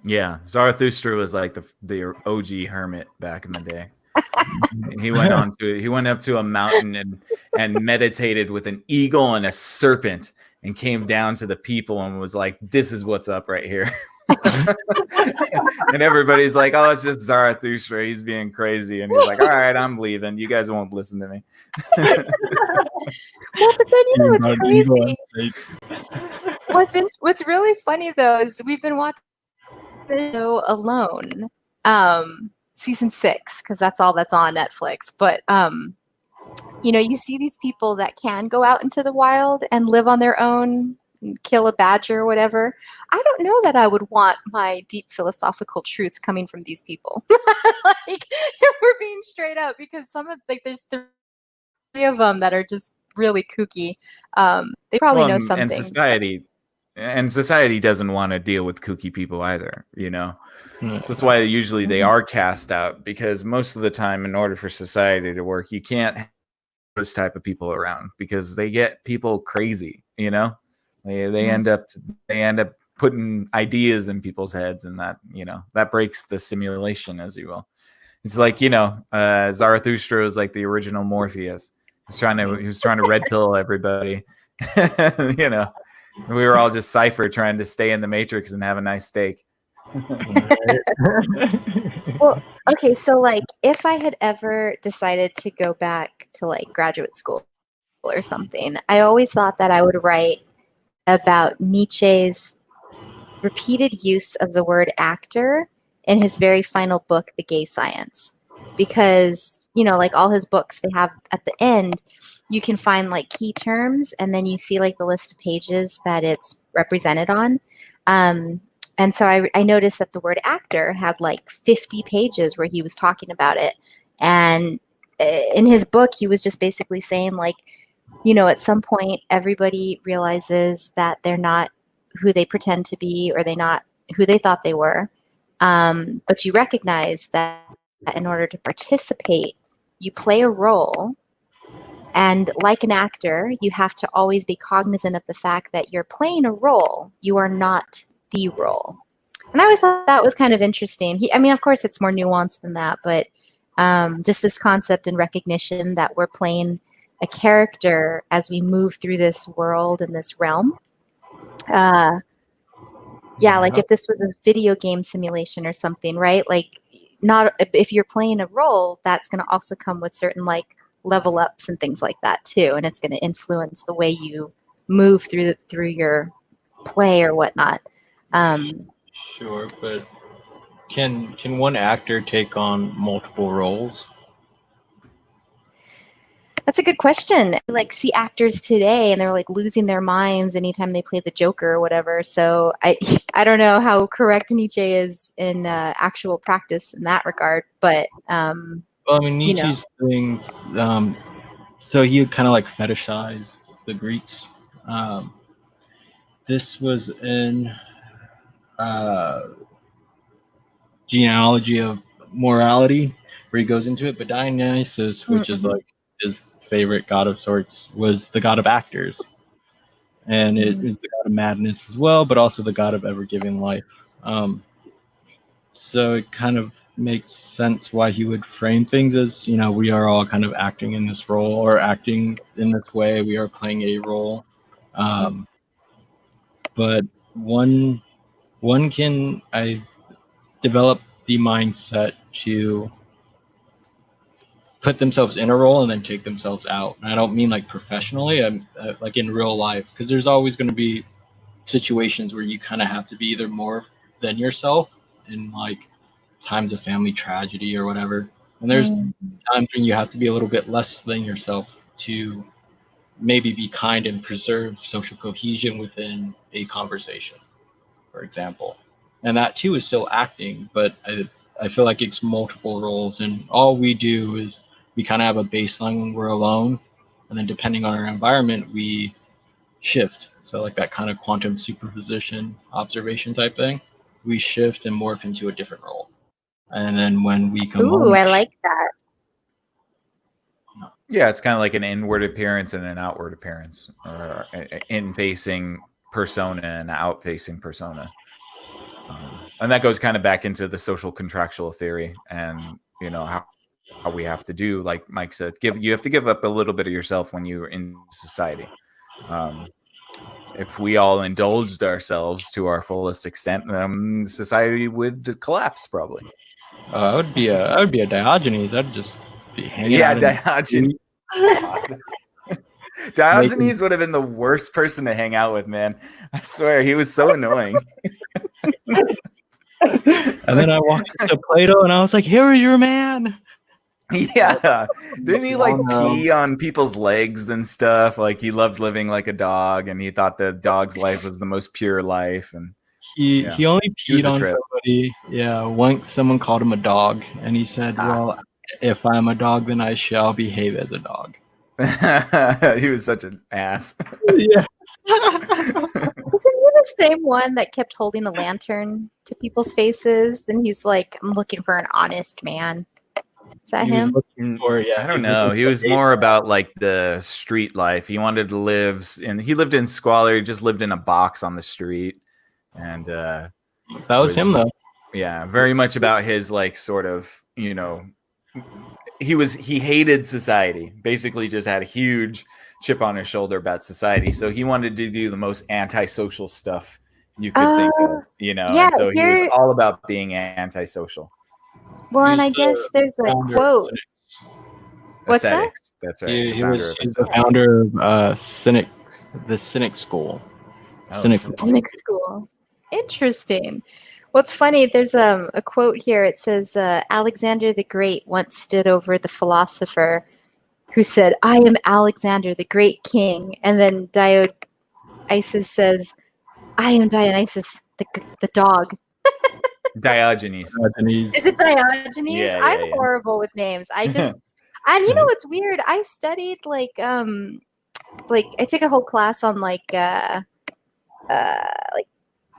Yeah, Zarathustra was like the OG hermit back in the day. He went up to a mountain and meditated with an eagle and a serpent and came down to the people and was like, "This is what's up right here." And everybody's like, "Oh, it's just Zarathustra. He's being crazy." And he's like, "All right, I'm leaving. You guys won't listen to me."
Well, but then you know what's crazy? What's really funny though is we've been watching the show Alone, season 6, because that's all that's on Netflix. But you know, you see these people that can go out into the wild and live on their own, and kill a badger or whatever. I don't know that I would want my deep philosophical truths coming from these people. Like, if we're being straight up, because some of like there's 3 of them that are just really kooky. They probably know some
and
things.
society doesn't want to deal with kooky people either, you know.
Hmm.
So that's why usually they are cast out, because most of the time, in order for society to work, you can't have those type of people around because they get people crazy, you know. They end up putting ideas in people's heads, and that, you know, that breaks the simulation, as you will. It's like, you know, Zarathustra was like the original Morpheus. He was trying to red pill everybody. You know, we were all just Cypher trying to stay in the Matrix and have a nice steak.
Well, okay, so like if I had ever decided to go back to like graduate school or something, I always thought that I would write about Nietzsche's repeated use of the word actor in his very final book, The Gay Science. Because, you know, like all his books, they have at the end, you can find like key terms and then you see like the list of pages that it's represented on. And so I noticed that the word actor had like 50 pages where he was talking about it. And in his book, he was just basically saying, like, you know, at some point, everybody realizes that they're not who they pretend to be, or they're not who they thought they were. But you recognize that in order to participate, you play a role. And like an actor, you have to always be cognizant of the fact that you're playing a role. You are not the role. And I always thought that was kind of interesting. I mean, of course, it's more nuanced than that, but just this concept and recognition that we're playing a character as we move through this world and this realm. Yeah, like if this was a video game simulation or something, right? Like, not if you're playing a role, that's going to also come with certain like level ups and things like that too, and it's going to influence the way you move through your play or whatnot.
Sure, but can one actor take on multiple roles?
That's a good question. Like, see actors today, and they're like losing their minds anytime they play the Joker or whatever. So I don't know how correct Nietzsche is in actual practice in that regard, but
Well, I mean,
you know,
Nietzsche's things. So he kind of like fetishized the Greeks. This was in genealogy of morality, where he goes into it. But Dionysus, which is like his favorite god of sorts, was the god of actors. and it is the god of madness as well, but also the god of ever giving life. So it kind of makes sense why he would frame things as, we are all kind of acting in this role or acting in this way. We are playing a role. But one can I develop the mindset to put themselves in a role and then take themselves out. And I don't mean like professionally, I'm like in real life, because there's always going to be situations where you kind of have to be either more than yourself in like times of family tragedy or whatever. And there's times when you have to be a little bit less than yourself to maybe be kind and preserve social cohesion within a conversation, for example. And that too is still acting, but I feel like it's multiple roles, and all we do is we kind of have a baseline when we're alone, and then depending on our environment, we shift. So like that kind of quantum superposition observation type thing, we shift and morph into a different role. And then when we come home,
I like that.
Yeah, it's kind of like an inward appearance and an outward appearance, or an in-facing persona and an out-facing persona. And that goes kind of back into the social contractual theory, and how we have to do, like Mike said, you have to give up a little bit of yourself when you're in society. If we all indulged ourselves to our fullest extent, society would collapse probably.
I would be a Diogenes. I'd just be hanging out.
Diogenes. Diogenes would have been the worst person to hang out with, man. I swear, he was so annoying.
And then I walked into Plato and I was like, "Here is your man."
Yeah. Didn't he like pee on people's legs and stuff? Like he loved living like a dog, and he thought the dog's life was the most pure life. And
he only peed on somebody. Yeah, once someone called him a dog, and he said, "Well, if I'm a dog, then I shall behave as a dog."
He was such an ass.
Yeah.
Wasn't he the same one that kept holding a lantern to people's faces? And he's like, "I'm looking for an honest man." Is that him?
I don't know. He was more about like the street life. He wanted to live, and he lived in squalor. He just lived in a box on the street, and
that was him though.
Yeah, very much about his like sort of he hated society. Basically, just had a huge chip on his shoulder about society. So he wanted to do the most antisocial stuff you could think of,
Yeah,
and so he was all about being antisocial.
Well, and I guess there's a quote. What's that?
That's right.
He's the founder of the Cynic School.
Cynic School. Interesting. What's funny, there's a quote here. It says, Alexander the Great once stood over the philosopher who said, "I am Alexander the Great King." And then Dionysus says, "I am Dionysus the dog."
Diogenes.
Is it Diogenes?
Yeah,
I'm horrible with names. I just and you know what's weird? I studied like I took a whole class on like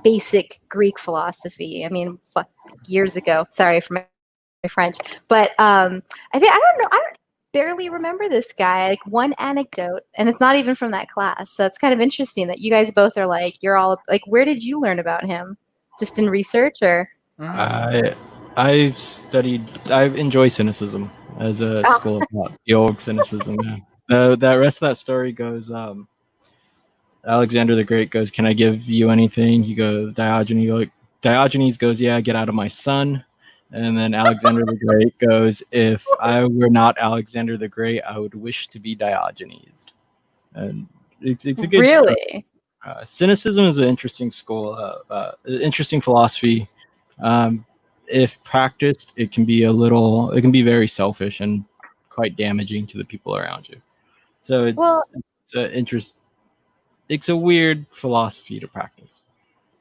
basic Greek philosophy. I mean, years ago. Sorry for my French, but I don't know. I barely remember this guy. Like one anecdote, and it's not even from that class. So it's kind of interesting that you guys both are like, you're all like, where did you learn about him? Just in research, or?
I enjoy cynicism as a school of thought. The old cynicism. Yeah. The rest of that story goes. Alexander the Great goes, "Can I give you anything?" He goes, Diogenes goes, "Yeah, get out of my son." And then Alexander the Great goes, "If I were not Alexander the Great, I would wish to be Diogenes." And it's a good
really.
Cynicism is an interesting school, interesting philosophy. If practiced, it can be very selfish and quite damaging to the people around you. So it's a weird philosophy to practice.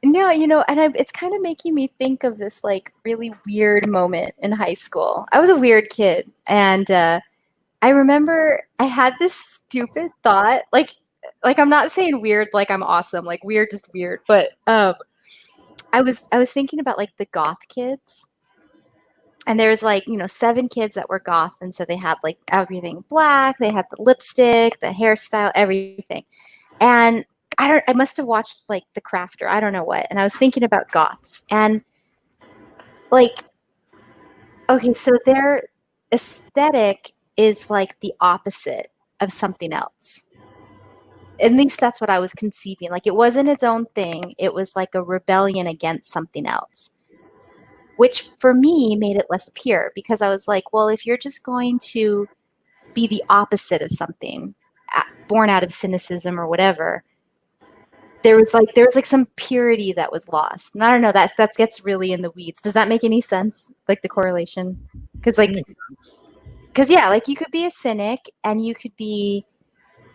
No, and it's kind of making me think of this like really weird moment in high school. I was a weird kid, and I remember I had this stupid thought, like I'm not saying weird like I'm awesome, like weird, just weird, but I was thinking about like the goth kids, and there was like 7 kids that were goth, and so they had like everything black, they had the lipstick, the hairstyle, everything, and I must have watched like The Crafter, I don't know what, and I was thinking about goths and like, okay, so their aesthetic is like the opposite of something else. At least that's what I was conceiving. Like it wasn't its own thing. It was like a rebellion against something else, which for me made it less pure because I was like, well, if you're just going to be the opposite of something, born out of cynicism or whatever, there was like some purity that was lost. And I don't know, that gets really in the weeds. Does that make any sense? Like the correlation? Because yeah, like you could be a cynic and you could be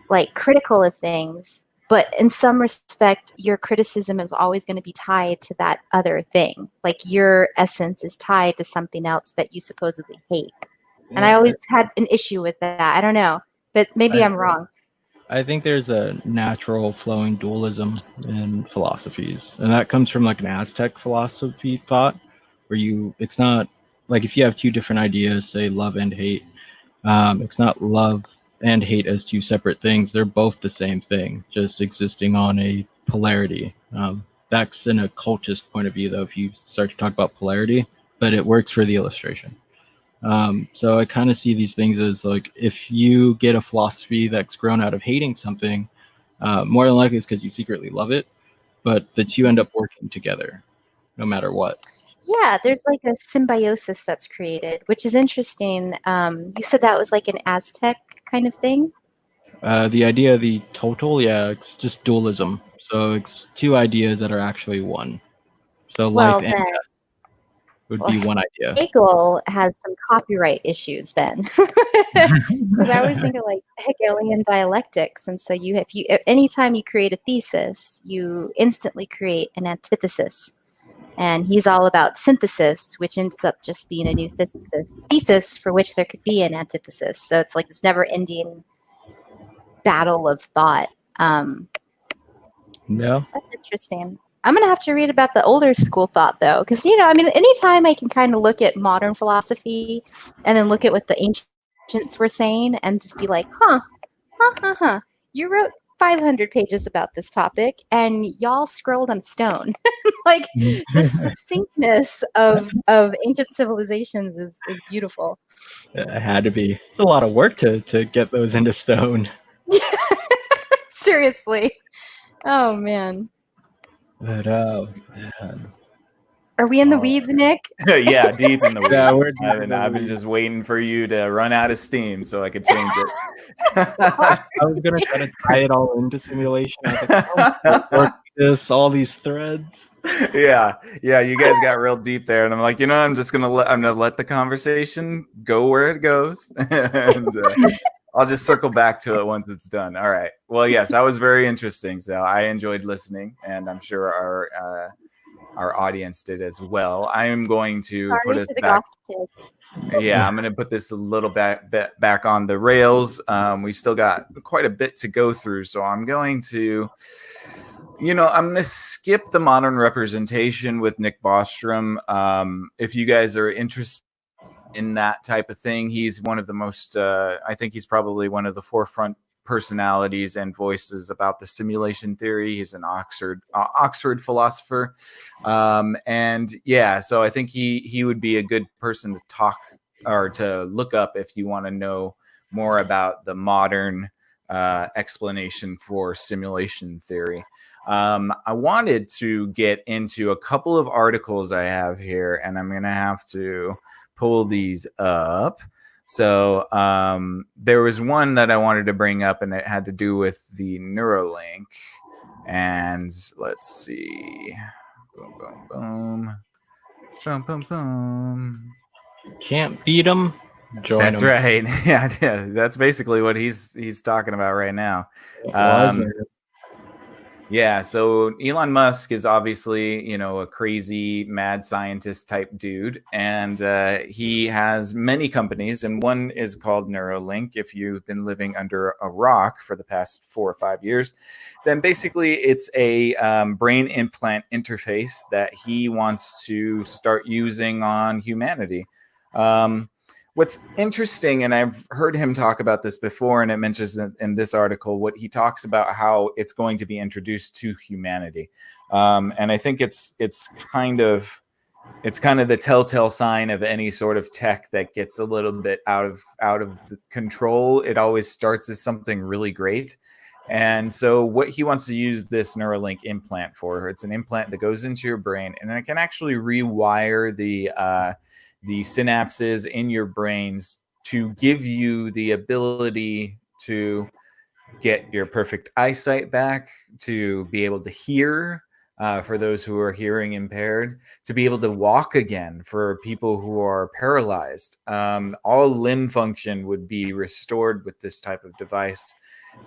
like critical of things, but in some respect, your criticism is always going to be tied to that other thing. Like your essence is tied to something else that you supposedly hate. And I
Yeah,
always had an issue with that. I don't know, but maybe I'm wrong.
I think there's a natural flowing dualism in philosophies, and that comes from like an Aztec philosophy thought, where it's not like if you have two different ideas, say love and hate, it's not love and hate as two separate things. They're both the same thing, just existing on a polarity. That's an occultist point of view, though, if you start to talk about polarity, but it works for the illustration. So I kind of see these things as like if you get a philosophy that's grown out of hating something, more than likely it's because you secretly love it, but the two end up working together no matter what.
Yeah, there's like a symbiosis that's created, which is interesting. You said that was like an Aztec kind of thing.
The idea of the total, yeah, it's just dualism. So it's two ideas that are actually one. So life
Well,
and
then,
death would
well,
be one idea.
Hegel has some copyright issues then, because I always think of like Hegelian dialectics, and so anytime you create a thesis, you instantly create an antithesis. And he's all about synthesis, which ends up just being a new thesis for which there could be an antithesis. So it's like this never-ending battle of thought.
Yeah.
That's interesting. I'm going to have to read about the older school thought, though, because, I mean, anytime I can kind of look at modern philosophy and then look at what the ancients were saying and just be like, you wrote 500 pages about this topic and y'all scrolled on stone. Like the succinctness of ancient civilizations is beautiful.
It had to be. It's a lot of work to get those into stone.
Seriously. Oh, man.
But man.
Are we in the weeds, Nick?
Yeah, deep in the weeds.
Yeah, we're deep in the
I've been
weeds.
just waiting for you to run out of steam so I could change it.
I was gonna try to tie it all into simulation. I was like, work this, all these threads.
Yeah, you guys got real deep there, and I'm like, I'm gonna let the conversation go where it goes, and I'll just circle back to it once it's done. All right. Well, yes, that was very interesting. So I enjoyed listening, and I'm sure our audience did as well. I am going to put us back.
Kids.
Yeah, I'm going to put this a little back on the rails. We still got quite a bit to go through, so I'm going to, I'm going to skip the modern representation with Nick Bostrom. If you guys are interested in that type of thing, he's one of the most, I think he's probably one of the forefront personalities and voices about the simulation theory. He's an Oxford philosopher, and yeah, so I think he would be a good person to talk or to look up if you want to know more about the modern explanation for simulation theory. I wanted to get into a couple of articles I have here, and I'm gonna have to pull these up. So there was one that I wanted to bring up, and it had to do with the Neuralink. And let's see. Boom, boom, boom. Boom, boom, boom.
Can't beat them. Join
That's
them.
right. Yeah, that's basically what he's talking about right now. Yeah, so Elon Musk is obviously, a crazy mad scientist type dude, and he has many companies, and one is called Neuralink. If you've been living under a rock for the past 4 or 5 years, then basically it's a brain implant interface that he wants to start using on humanity. What's interesting, and I've heard him talk about this before, and it mentions in this article, what he talks about how it's going to be introduced to humanity, and I think it's kind of the telltale sign of any sort of tech that gets a little bit out of control. It always starts as something really great. And so what he wants to use this Neuralink implant for, it's an implant that goes into your brain, and it can actually rewire the synapses in your brains to give you the ability to get your perfect eyesight back, to be able to hear, for those who are hearing impaired, to be able to walk again for people who are paralyzed. All limb function would be restored with this type of device.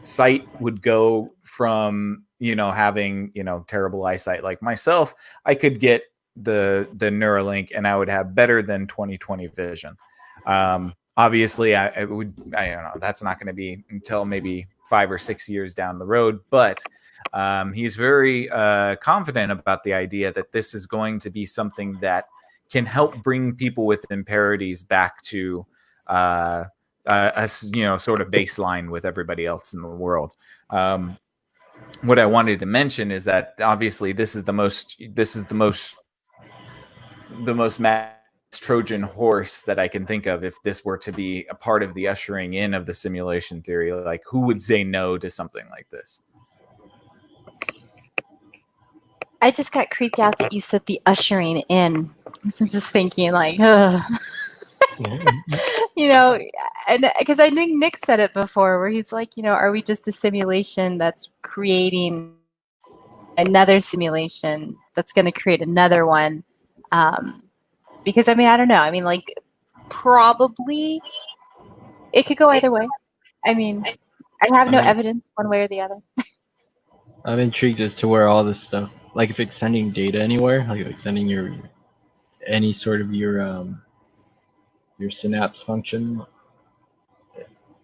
Sight would go from, having, terrible eyesight like myself. I could get the Neuralink and I would have better than 20/20 vision. Obviously, I don't know, that's not going to be until maybe 5 or 6 years down the road, but he's very confident about the idea that this is going to be something that can help bring people with impairments back to a sort of baseline with everybody else in the world. What I wanted to mention is that obviously this is the most Trojan horse that I can think of. If this were to be a part of the ushering in of the simulation theory, like, who would say no to something like this?
I just got creeped out that you said the ushering in. So I'm just thinking, like, ugh. And because I think Nick said it before, where he's like, are we just a simulation that's creating another simulation that's going to create another one? Because I don't know. Like, probably it could go either way. I have no evidence one way or the other.
I'm intrigued as to where all this stuff, like if it's sending data anywhere, like if it's sending your synapse function.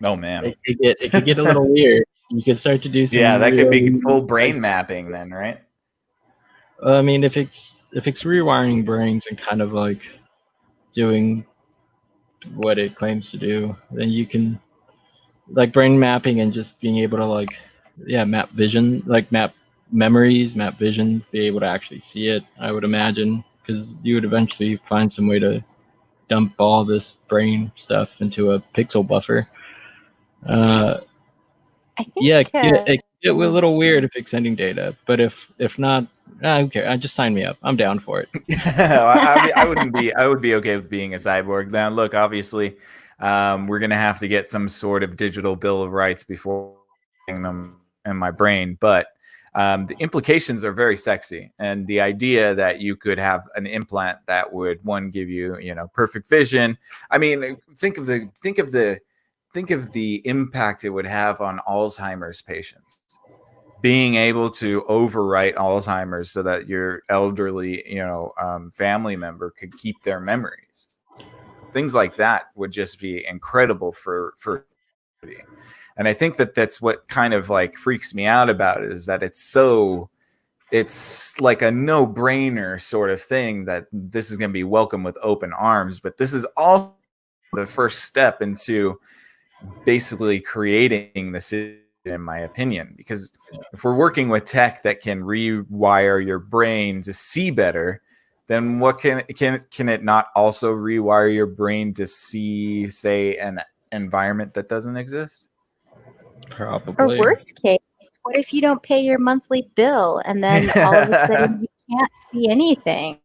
Oh man,
it could get a little weird. You could start to do some.
Yeah, that could be full brain mapping then, right?
If it's rewiring brains and kind of like doing what it claims to do, then you can, like, brain mapping and just being able to map vision, like map memories, map visions, be able to actually see it, I would imagine, because you would eventually find some way to dump all this brain stuff into a pixel buffer.
I think,
it get a little weird if it's sending data, but if not, okay, just sign me up. I'm down for it.
I would be okay with being a cyborg. Now, look, obviously, we're gonna have to get some sort of digital bill of rights before getting them in my brain, but the implications are very sexy, and the idea that you could have an implant that would, one, give you, perfect vision. Think of the impact it would have on Alzheimer's patients. Being able to overwrite Alzheimer's so that your elderly, family member could keep their memories. Things like that would just be incredible for. And I think that's what kind of like freaks me out about it, is that it's like a no-brainer sort of thing that this is going to be welcome with open arms. But this is all the first step into basically creating the system, in my opinion, because if we're working with tech that can rewire your brain to see better, then what can it not also rewire your brain to see, say, an environment that doesn't exist?
Probably.
Or worst case, what if you don't pay your monthly bill and then all of a sudden you can't see anything?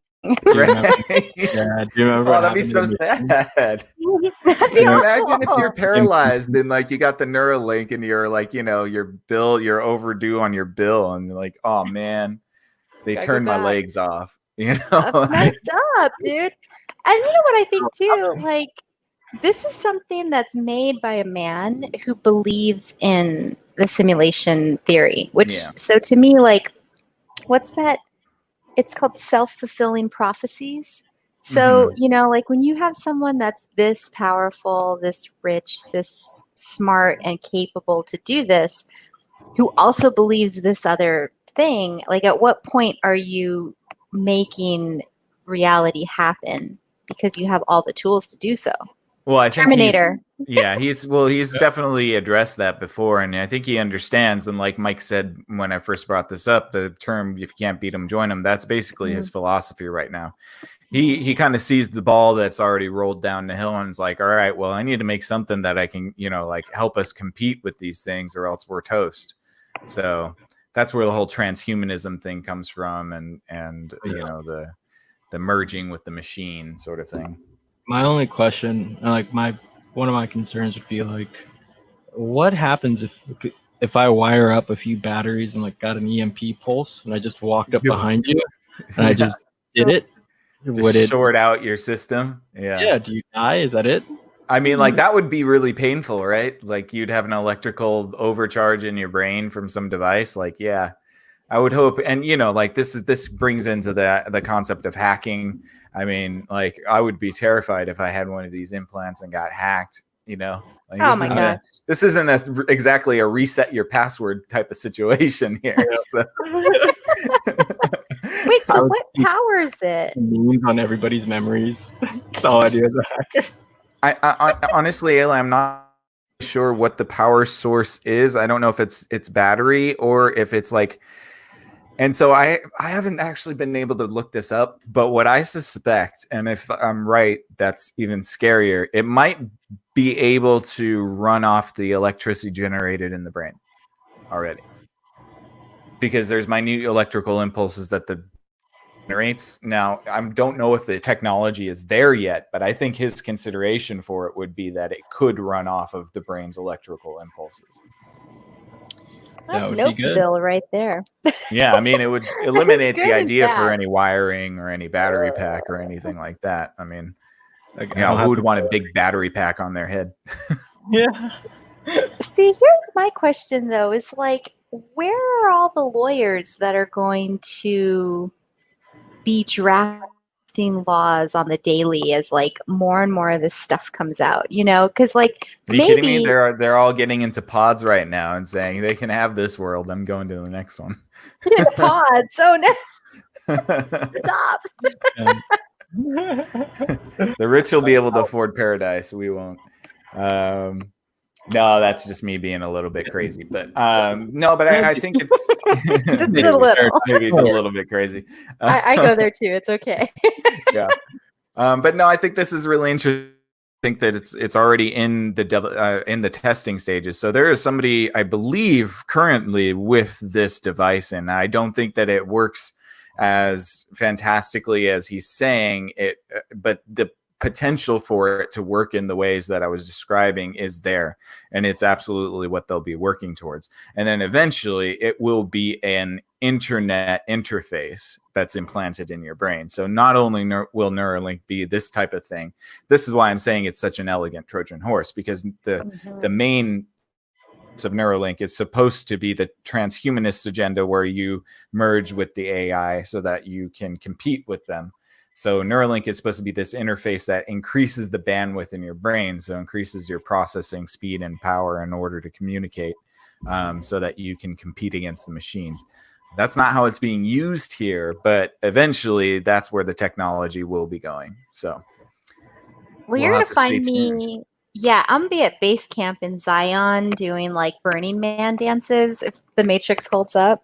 Right?
Yeah, do you remember?
Oh, that'd be so sad.
That'd be
Imagine if
awful.
you're paralyzed and like you got the Neuralink and you're like, your bill, you're overdue on your bill, and you're like, oh man, they
Gotta
turned
go
my
back.
legs off.
That's messed up, dude. And you know what I think too? Like, this is something that's made by a man who believes in the simulation theory, which, so to me, like, what's that? It's called self-fulfilling prophecies. So, like when you have someone that's this powerful, this rich, this smart and capable to do this, who also believes this other thing, like, at what point are you making reality happen because you have all the tools to do so?
Well, I think
Terminator.
he's definitely addressed that before, and I think he understands. And like Mike said when I first brought this up, the term "if you can't beat them, join them." That's basically his philosophy right now. He kind of sees the ball that's already rolled down the hill and is like, all right, well, I need to make something that I can, like help us compete with these things, or else we're toast. So that's where the whole transhumanism thing comes from, and the merging with the machine sort of thing.
My only question, one of my concerns would be like, what happens if I wire up a few batteries and like got an EMP pulse and I just walked up behind you and I just did it?
Would it short out your system?
Yeah. Do you die? Is that it?
I mean, like that would be really painful, right? Like you'd have an electrical overcharge in your brain from some device. Like, yeah, I would hope. And like this brings into the concept of hacking. I mean, like I would be terrified if I had one of these implants and got hacked. Like,
oh my gosh,
this isn't exactly a reset your password type of situation here.
Yeah.
So.
Wait, so what powers it?
On everybody's memories. That's all I do as a hacker.
I honestly, Ayla, I'm not sure what the power source is. I don't know if it's battery or if it's like. And so I haven't actually been able to look this up, but what I suspect, and if I'm right, that's even scarier. It might be able to run off the electricity generated in the brain already, because there's minute electrical impulses that the generates. Now, I don't know if the technology is there yet, but I think his consideration for it would be that it could run off of the brain's electrical impulses.
That's Nopesville right there.
Yeah, I mean, it would eliminate the idea for any wiring or any battery pack or anything like that. I mean, who would want a big battery pack on their head?
Yeah.
See, here's my question, though, is like, where are all the lawyers that are going to be drafting laws on the daily as like more and more of this stuff comes out, because like
are you kidding me? They're all getting into pods right now and saying they can have this world. I'm going to the next one.
Pods. Oh no. Stop.
The rich will be able to afford paradise. We won't. No, that's just me being a little bit crazy, but no, but I think it's
just a little.
Maybe it's a little bit crazy.
I go there too. It's okay.
Yeah, but no, I think this is really interesting. I think that it's already in the testing stages. So there is somebody, I believe, currently with this device, and I don't think that it works as fantastically as he's saying it, but the potential for it to work in the ways that I was describing is there, and it's absolutely what they'll be working towards. And then eventually it will be an internet interface that's implanted in your brain. So not only will Neuralink be this type of thing, this is why I'm saying it's such an elegant Trojan horse, because the main of Neuralink is supposed to be the transhumanist agenda, where you merge with the AI so that you can compete with them. So Neuralink is supposed to be this interface that increases the bandwidth in your brain, so increases your processing speed and power in order to communicate, so that you can compete against the machines. That's not how it's being used here, but eventually that's where the technology will be going. So,
you're going to find me. Yeah, I'm going to be at base camp in Zion doing like Burning Man dances if the Matrix holds up.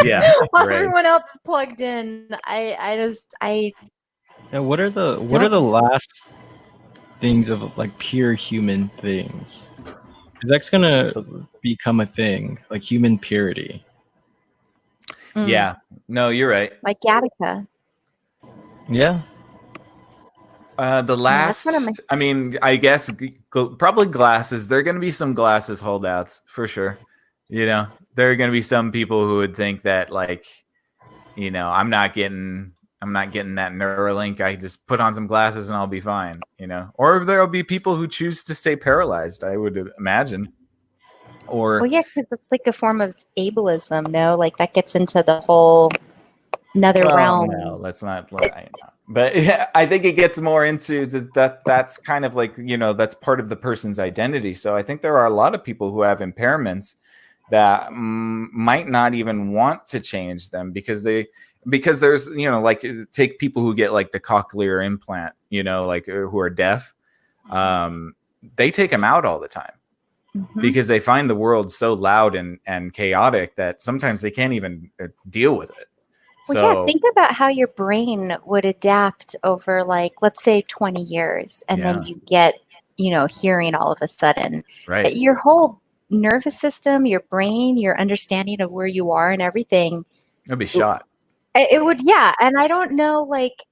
Yeah.
While everyone else plugged in, I
Yeah, what are the last things of like pure human things? Because that's gonna become a thing, like human purity.
Yeah. No, you're right.
Like Gattaca.
Yeah.
The last, I mean, I guess probably glasses. There are going to be some glasses holdouts for sure. There are going to be some people who would think that, like, I'm not getting that Neuralink. I just put on some glasses and I'll be fine. Or there'll be people who choose to stay paralyzed, I would imagine. Or
yeah, because it's like a form of ableism. No, like that gets into the whole another realm.
No, let's not. But yeah, I think it gets more into that. That's kind of like, that's part of the person's identity. So I think there are a lot of people who have impairments that might not even want to change them because there's, like, take people who get like the cochlear implant, like who are deaf. they take them out all the time because they find the world so loud and chaotic that sometimes they can't even deal with it.
Well, yeah, think about how your brain would adapt over, like, let's say 20 years, and then you get, hearing all of a sudden.
Right.
Your whole nervous system, your brain, your understanding of where you are and everything.
It'll be shot.
It would, yeah. And I don't know, like,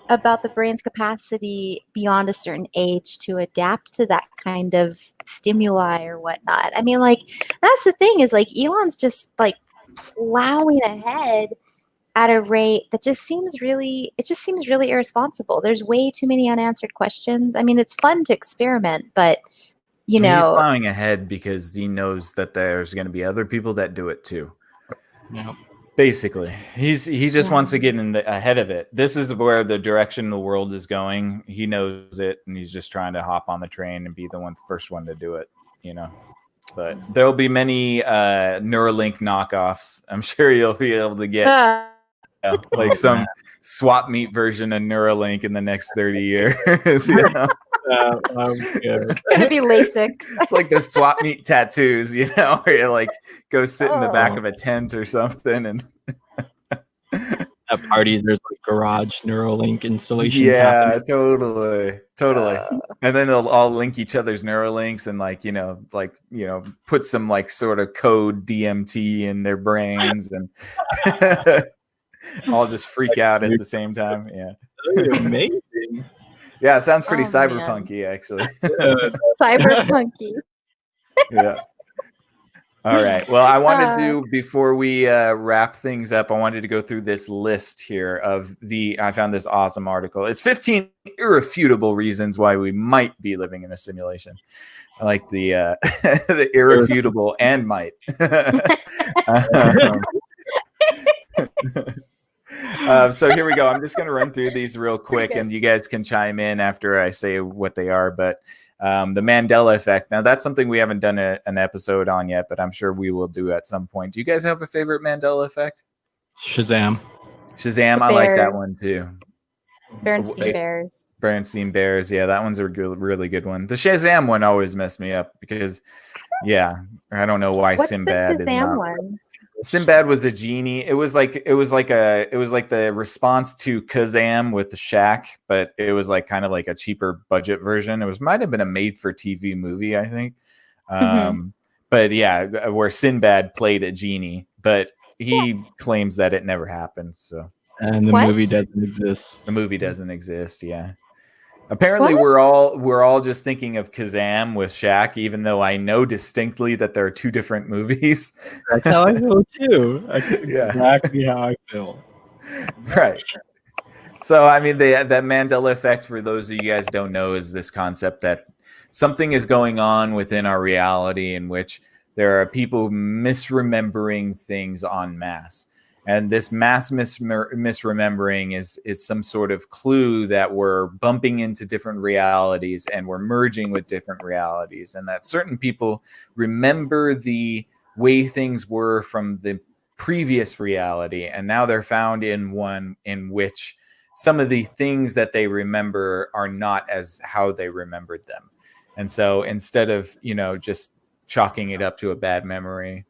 about the brain's capacity beyond a certain age to adapt to that kind of stimuli or whatnot. I mean, like, that's the thing is, like, Elon's just, like, plowing ahead at a rate that just seems really irresponsible. There's way too many unanswered questions. I mean, it's fun to experiment, but he's
plowing ahead because he knows that there's going to be other people that do it too.
Yeah.
Basically, he just wants to get ahead of it. This is where the direction the world is going. He knows it, and he's just trying to hop on the train and be the first one to do it. But there'll be many Neuralink knockoffs. I'm sure you'll be able to get like some swap meet version of Neuralink in the next 30 years.
It's gonna be LASIK.
It's like the swap meet tattoos, where you like go sit in the back of a tent or something, and
at parties there's like garage Neuralink installations.
Yeah, totally. And then they'll all link each other's Neuralinks and put some like sort of code DMT in their brains and all just freak out at the same time. Yeah,
amazing.
Yeah, it sounds pretty cyberpunky, actually.
Cyberpunky.
Yeah. All right. Well, I wanted to, before we wrap things up, I wanted to go through this list here I found this awesome article. It's 15 irrefutable reasons why we might be living in a simulation. I like the the irrefutable and might. So here we go. I'm just going to run through these real quick, and you guys can chime in after I say what they are. But the Mandela effect. Now, that's something we haven't done an episode on yet, but I'm sure we will do at some point. Do you guys have a favorite Mandela effect?
Shazam,
I like that one too.
Bernstein Bears.
Yeah, that one's a really good one. The Shazam one always messed me up because, I don't know why Sinbad
the Shazam one?
Sinbad was a genie. It was like the response to Kazam with the Shaq, but it was like kind of like a cheaper budget version. It might have been a made for TV movie, I think. But yeah, where Sinbad played a genie, but he claims that it never happened. So
and the movie doesn't exist.
The movie doesn't exist. Yeah. Apparently, we're all just thinking of Kazam with Shaq, even though I know distinctly that there are two different movies.
That's how I feel too. Exactly how I feel.
Right. So, I mean, that Mandela effect, for those of you guys don't know, is this concept that something is going on within our reality in which there are people misremembering things en masse. And this mass misremembering is some sort of clue that we're bumping into different realities and we're merging with different realities, and that certain people remember the way things were from the previous reality, and now they're found in one in which some of the things that they remember are not as how they remembered them. And so instead of, just chalking it up to a bad memory,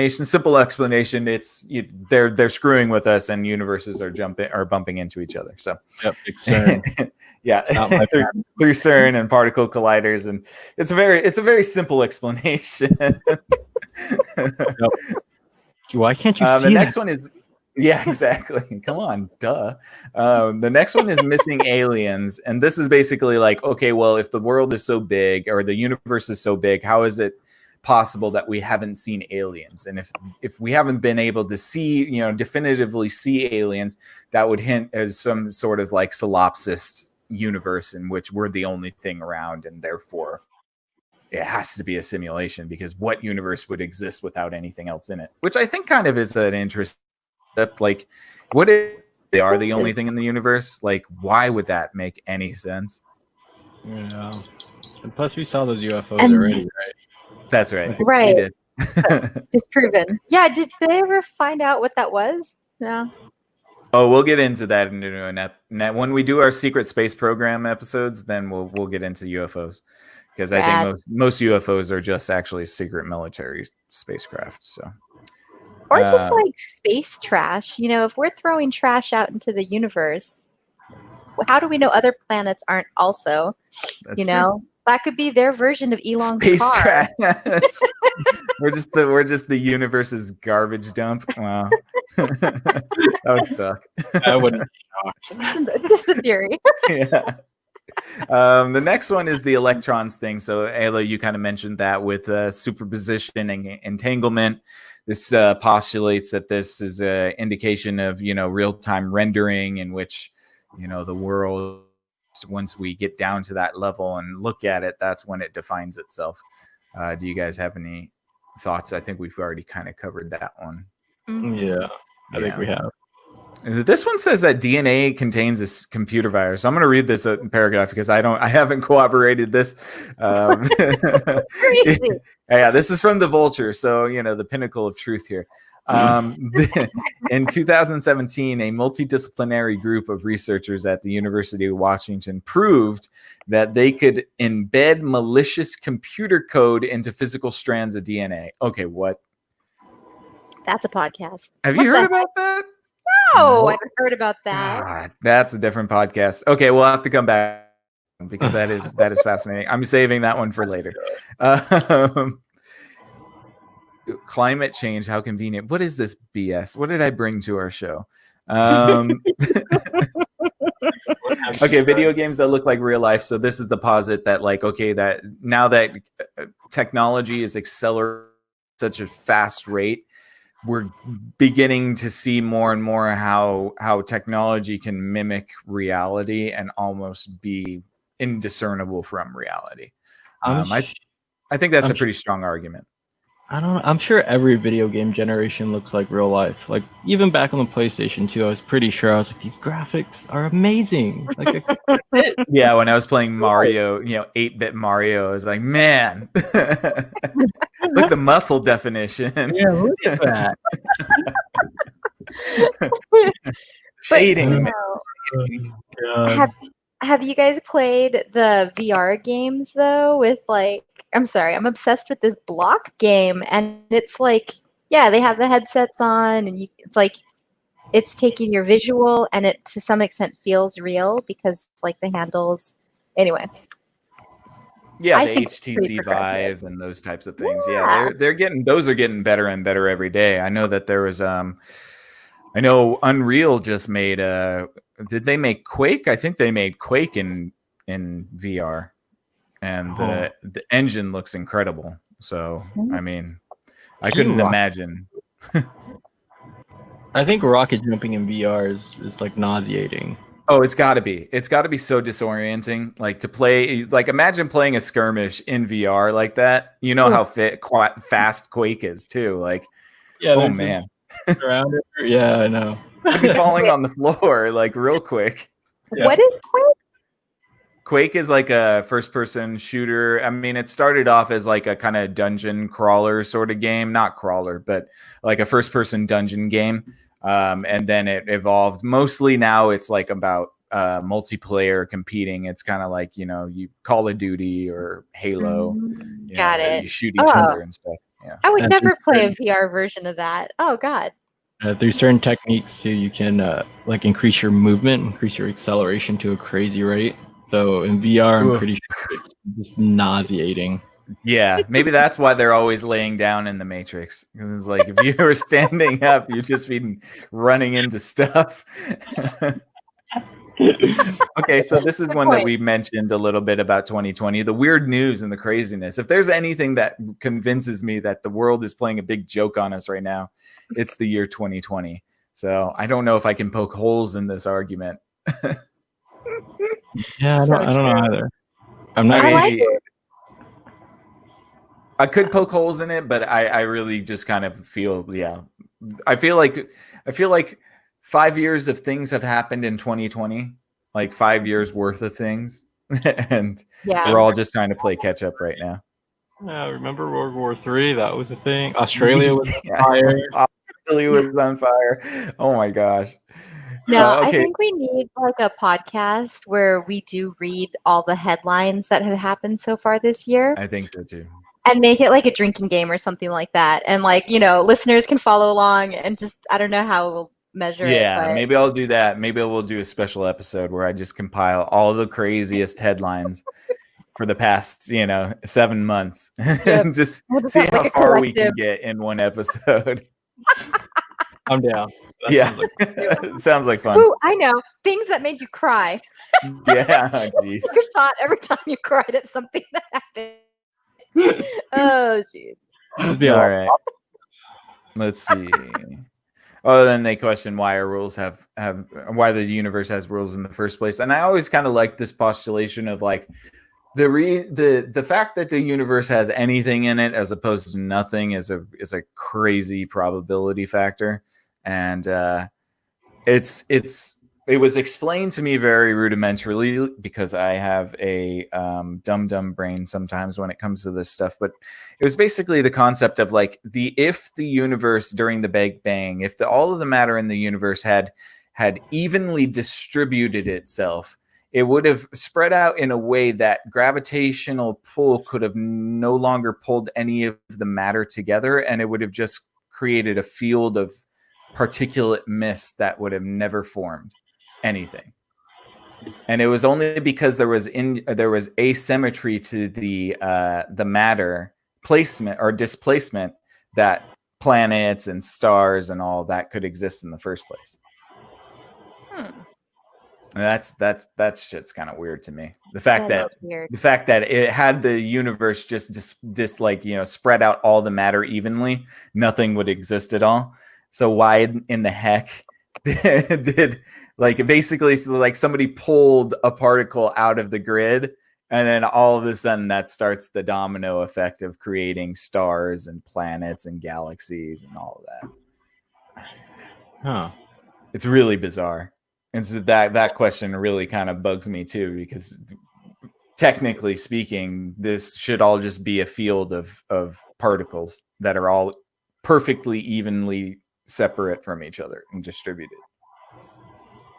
simple explanation. It's they're screwing with us, and universes are bumping into each other. So
CERN.
Yeah, through CERN and particle colliders, and it's a very simple explanation.
Why can't you see
the next one is? Yeah, exactly. Come on, duh. The next one is missing aliens, and this is basically like, okay, well, if the world is so big or the universe is so big, how is it possible that we haven't seen aliens? And if we haven't been able to see, definitively see aliens, that would hint as some sort of like solipsist universe in which we're the only thing around, and therefore it has to be a simulation, because what universe would exist without anything else in it? Which I think kind of is an interest. Like, what if they are the only thing in the universe? Like, why would that make any sense?
Yeah. And plus, we saw those UFOs already, right?
That's right.
Right.
We did.
Disproven. Yeah. Did they ever find out what that was? No.
Oh, we'll get into that when we do our secret space program episodes. Then we'll get into UFOs, because I think most UFOs are just actually secret military spacecraft. So,
or just like space trash. You know, if we're throwing trash out into the universe, how do we know other planets aren't also? You know, that could be their version of Elon's
space
car.
trash. we're just the universe's garbage dump. Wow, that would suck.
I wouldn't be shocked.
Just a theory.
Yeah. The next one is the electrons thing. So, Ayla, you kind of mentioned that with superposition and entanglement. This postulates that this is an indication of, real-time rendering, in which, the world, once we get down to that level and look at it, that's when it defines itself. Do you guys have any thoughts? I think we've already kind of covered that one.
Yeah, I think we have.
This one says that DNA contains this computer virus. So I'm going to read this paragraph because I haven't corroborated this.
Crazy.
Yeah, this is from the Vulture, so the pinnacle of truth here. In 2017, a multidisciplinary group of researchers at the University of Washington proved that they could embed malicious computer code into physical strands of DNA. Okay, what?
That's a podcast.
Have you heard about that?
No, I haven't heard about that.
God, that's a different podcast. Okay, we'll have to come back because that is fascinating. I'm saving that one for later. Climate change, how convenient. What is this BS? What did I bring to our show? Okay, video games that look like real life. So this is the posit that that now that technology is accelerating at such a fast rate, we're beginning to see more and more how technology can mimic reality and almost be indiscernible from reality. I think that's a pretty strong argument.
I don't know. I'm sure every video game generation looks like real life. Like even back on the PlayStation 2, I was pretty sure I was like, these graphics are amazing. Like,
yeah, when I was playing Mario, 8-bit Mario, I was like, man, look at the muscle definition.
Yeah, look at that.
Shading.
Have you guys played the VR games though? I'm obsessed with this block game, and it's like, yeah, they have the headsets on, and it's taking your visual, and it to some extent feels real because the handles. Anyway.
Yeah, the HTC Vive and those types of things. Yeah, those are getting better and better every day. I know that there was I know Unreal just made did they make Quake? I think they made Quake in VR, and the engine looks incredible. So I mean, I couldn't imagine.
I think rocket jumping in VR is like nauseating.
Oh, it's got to be. It's got to be so disorienting. Like to play, imagine playing a skirmish in VR like that. You know how fast Quake is too. Like,
yeah,
oh man.
Around it. Yeah, I know.
I'd be falling on the floor real quick.
Yeah. What is Quake?
Quake is like a first-person shooter. I mean, it started off as like a kind of dungeon crawler sort of game. Not crawler, but like a first-person dungeon game. And then it evolved. Mostly now it's like about multiplayer competing. It's kind of like, you Call of Duty or Halo.
Got it.
You shoot each other and stuff. Yeah.
I would never play a VR version of that. Oh, God.
There's certain techniques too. You can increase your movement, increase your acceleration to a crazy rate. So in VR, I'm pretty sure it's just nauseating.
Yeah, maybe that's why they're always laying down in the Matrix. Because it's like if you were standing up, you'd just be running into stuff. Okay, so this is one that we mentioned a little bit about 2020, the weird news and the craziness. If there's anything that convinces me that the world is playing a big joke on us right now, it's the year 2020. So I don't know if I can poke holes in this argument.
Yeah, I don't know either. I'm not.
I could poke holes in it, but I really just kind of feel, I feel like 5 years of things have happened in 2020, like 5 years worth of things. And we're all just trying to play catch up right now.
Yeah, remember World War III? That was a thing. Australia was on fire.
Australia was on fire. Oh my gosh.
No, I
Okay.
think we need like a podcast where we do read all the headlines that have happened so far this year
I think so too.
and make it like a drinking game or something like that. And like, listeners can follow along and just, I don't know how we'll measure it,
Yeah,
but
maybe I'll do that. Maybe we'll do a special episode where I just compile all the craziest headlines for the past, 7 months
yep.
and just
We'll just
see
have
how
like a
far we can
collective.
get in one episode.
I'm down. That
Yeah.
sounds like
Sounds like fun.
Ooh, I know. Things that made you cry.
Yeah, jeez.
Took a shot every time you cried at something that happened. Oh, jeez.
it'd be a
All
lot.
right. Let's see. Oh, then they question why our rules have why the universe has rules in the first place. And I always kind of like this postulation of like the fact that the universe has anything in it as opposed to nothing is a crazy probability factor. And it was explained to me very rudimentarily because I have a dumb brain sometimes when it comes to this stuff. But it was basically the concept of like if the universe during the Big Bang, if all of the matter in the universe had evenly distributed itself, it would have spread out in a way that gravitational pull could have no longer pulled any of the matter together, and it would have just created a field of particulate mist that would have never formed anything. And it was only because there was asymmetry to the matter placement or displacement that planets and stars and all that could exist in the first place. And that shit's kind of weird to me. The fact that it had the universe just like, spread out all the matter evenly, nothing would exist at all. So why in the heck did like basically like somebody pulled a particle out of the grid, and then all of a sudden that starts the domino effect of creating stars and planets and galaxies and all of that.
Huh.
It's really bizarre. And so that question really kind of bugs me too, because technically speaking, this should all just be a field of particles that are all perfectly evenly separate from each other and distributed.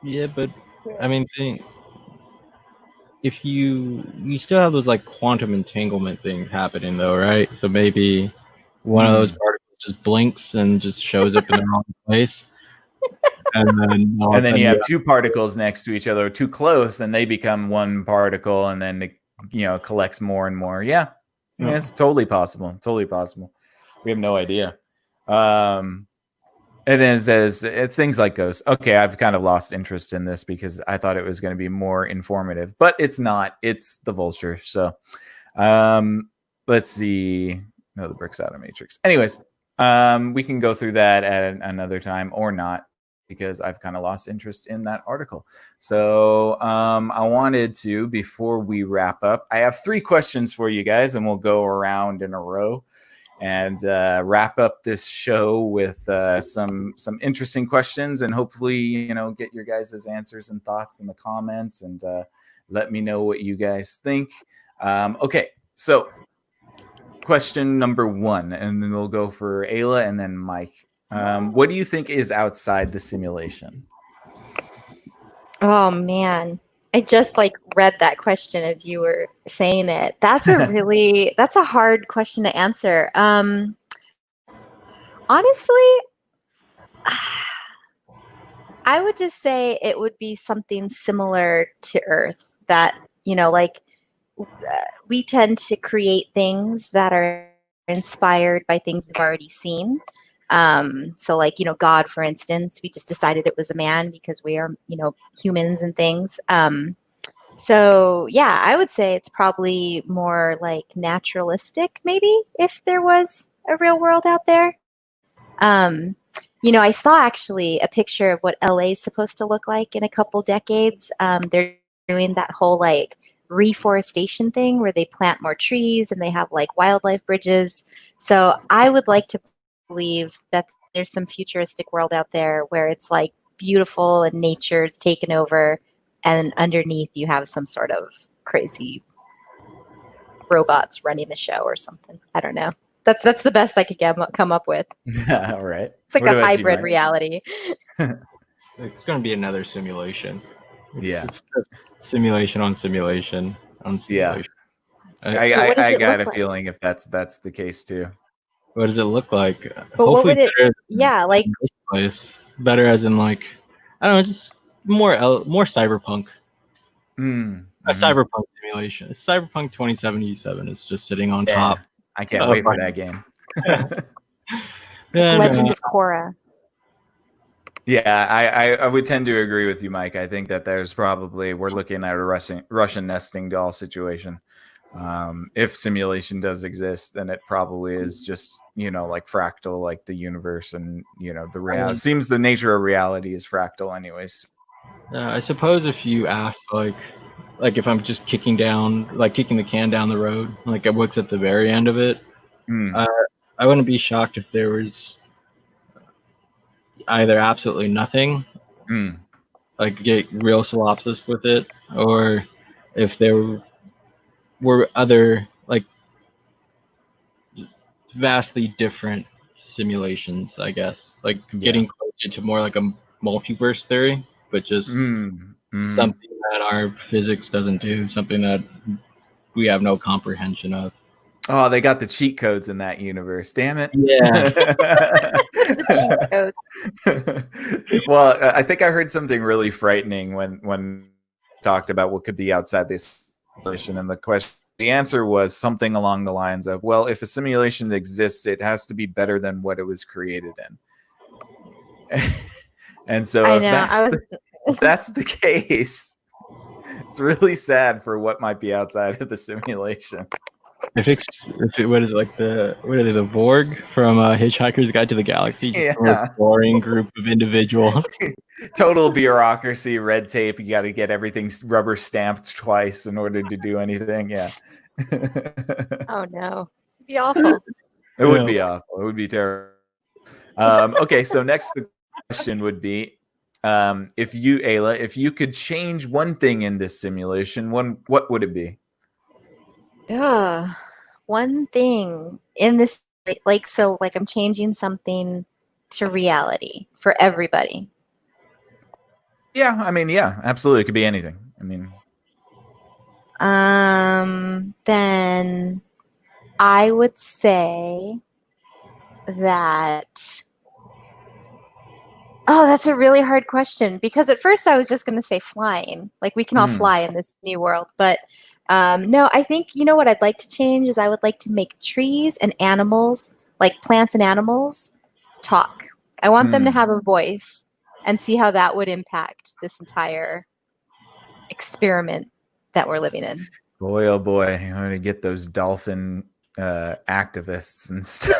Yeah, but I mean, if you still have those like quantum entanglement things happening though, right? So maybe one of those particles just blinks and just shows up in the wrong place. And then
you have two particles next to each other, too close, and they become one particle, and then it collects more and more. Yeah, it's totally possible. Totally possible. We have no idea. It is as things like ghosts. Okay, I've kind of lost interest in this because I thought it was going to be more informative, but it's not. It's the vulture. So, let's see. No, the brick's out of matrix. Anyways, we can go through that at another time or not, because I've kind of lost interest in that article. So I wanted to, before we wrap up, I have 3 questions for you guys, and we'll go around in a row and wrap up this show with some interesting questions, and hopefully, get your guys' answers and thoughts in the comments, and let me know what you guys think. Okay, so question number 1, and then we'll go for Ayla and then Mike. What do you think is outside the simulation?
Oh man, I just read that question as you were saying it. That's a hard question to answer. Honestly, I would just say it would be something similar to Earth, that we tend to create things that are inspired by things we've already seen. So God, for instance, we just decided it was a man because we are, humans and things. So yeah, I would say it's probably more like naturalistic, maybe, if there was a real world out there. I saw actually a picture of what LA is supposed to look like in a couple decades. They're doing that whole reforestation thing where they plant more trees and they have wildlife bridges. So I would like to believe that there's some futuristic world out there where it's beautiful and nature's taken over, and underneath you have some sort of crazy robots running the show or something. I don't know. That's the best I could come up with.
All right.
It's like a hybrid reality.
It's going to be another simulation.
Yeah.
It's just simulation on simulation on
Yeah.
simulation.
But what does
I
it
got
look
a
like?
feeling if that's the case too.
What does it look like?
But what
Hopefully
would it?
better
Yeah, like
than this place. Better as in like, I don't know, just more cyberpunk.
Mm,
A
mhm.
cyberpunk simulation. Cyberpunk 2077 is just sitting on
Yeah,
top.
I can't wait for
Right.
that game.
Yeah,
Legend
no,
of Korra.
Yeah, I would tend to agree with you, Mike. I think that there's probably we're looking at a Russian nesting doll situation. If simulation does exist, then it probably is just like fractal, like the universe, and the reality. Seems the nature of reality is fractal, anyways.
I suppose if you ask like if I'm just kicking the can down the road, like what's at the very end of it,
Mm,
I wouldn't be shocked if there was either absolutely nothing,
mm,
like get real solipsis with it, or if there were other like vastly different simulations, I guess, like
yeah.
getting closer to more like a multiverse theory, but just
Mm.
something that our physics doesn't do, something that we have no comprehension of.
Oh, they got the cheat codes in that universe. Damn it.
Yeah.
The cheat codes.
Well, I think I heard something really frightening when talked about what could be outside this simulation, and the answer was something along the lines of, well, if a simulation exists, it has to be better than what it was created in. And so
I
if
know.
that's the case, it's really sad for what might be outside of the simulation.
If what is it, like what are they, the Borg from Hitchhiker's Guide to the Galaxy? Just
Yeah.
a boring group of individuals.
Total bureaucracy, red tape. You got to get everything rubber stamped twice in order to do anything. Yeah.
Oh no, it'd be awful.
It would be awful. It would be terrible. Okay, so next the question would be, if you, Ayla, if you could change one thing in this simulation, what would it be?
One thing in this, like I'm changing something to reality for everybody.
Yeah, I mean, yeah, absolutely. It could be anything. I mean,
Then I would say that. Oh, that's a really hard question, because at first I was just going to say flying. Like we can all fly in this new world, but no, I think what I'd like to change is I would like to make trees and animals, like plants and animals, talk. I want them to have a voice and see how that would impact this entire experiment that we're living in.
boy, oh boy, I'm going to get those dolphin activists and stuff.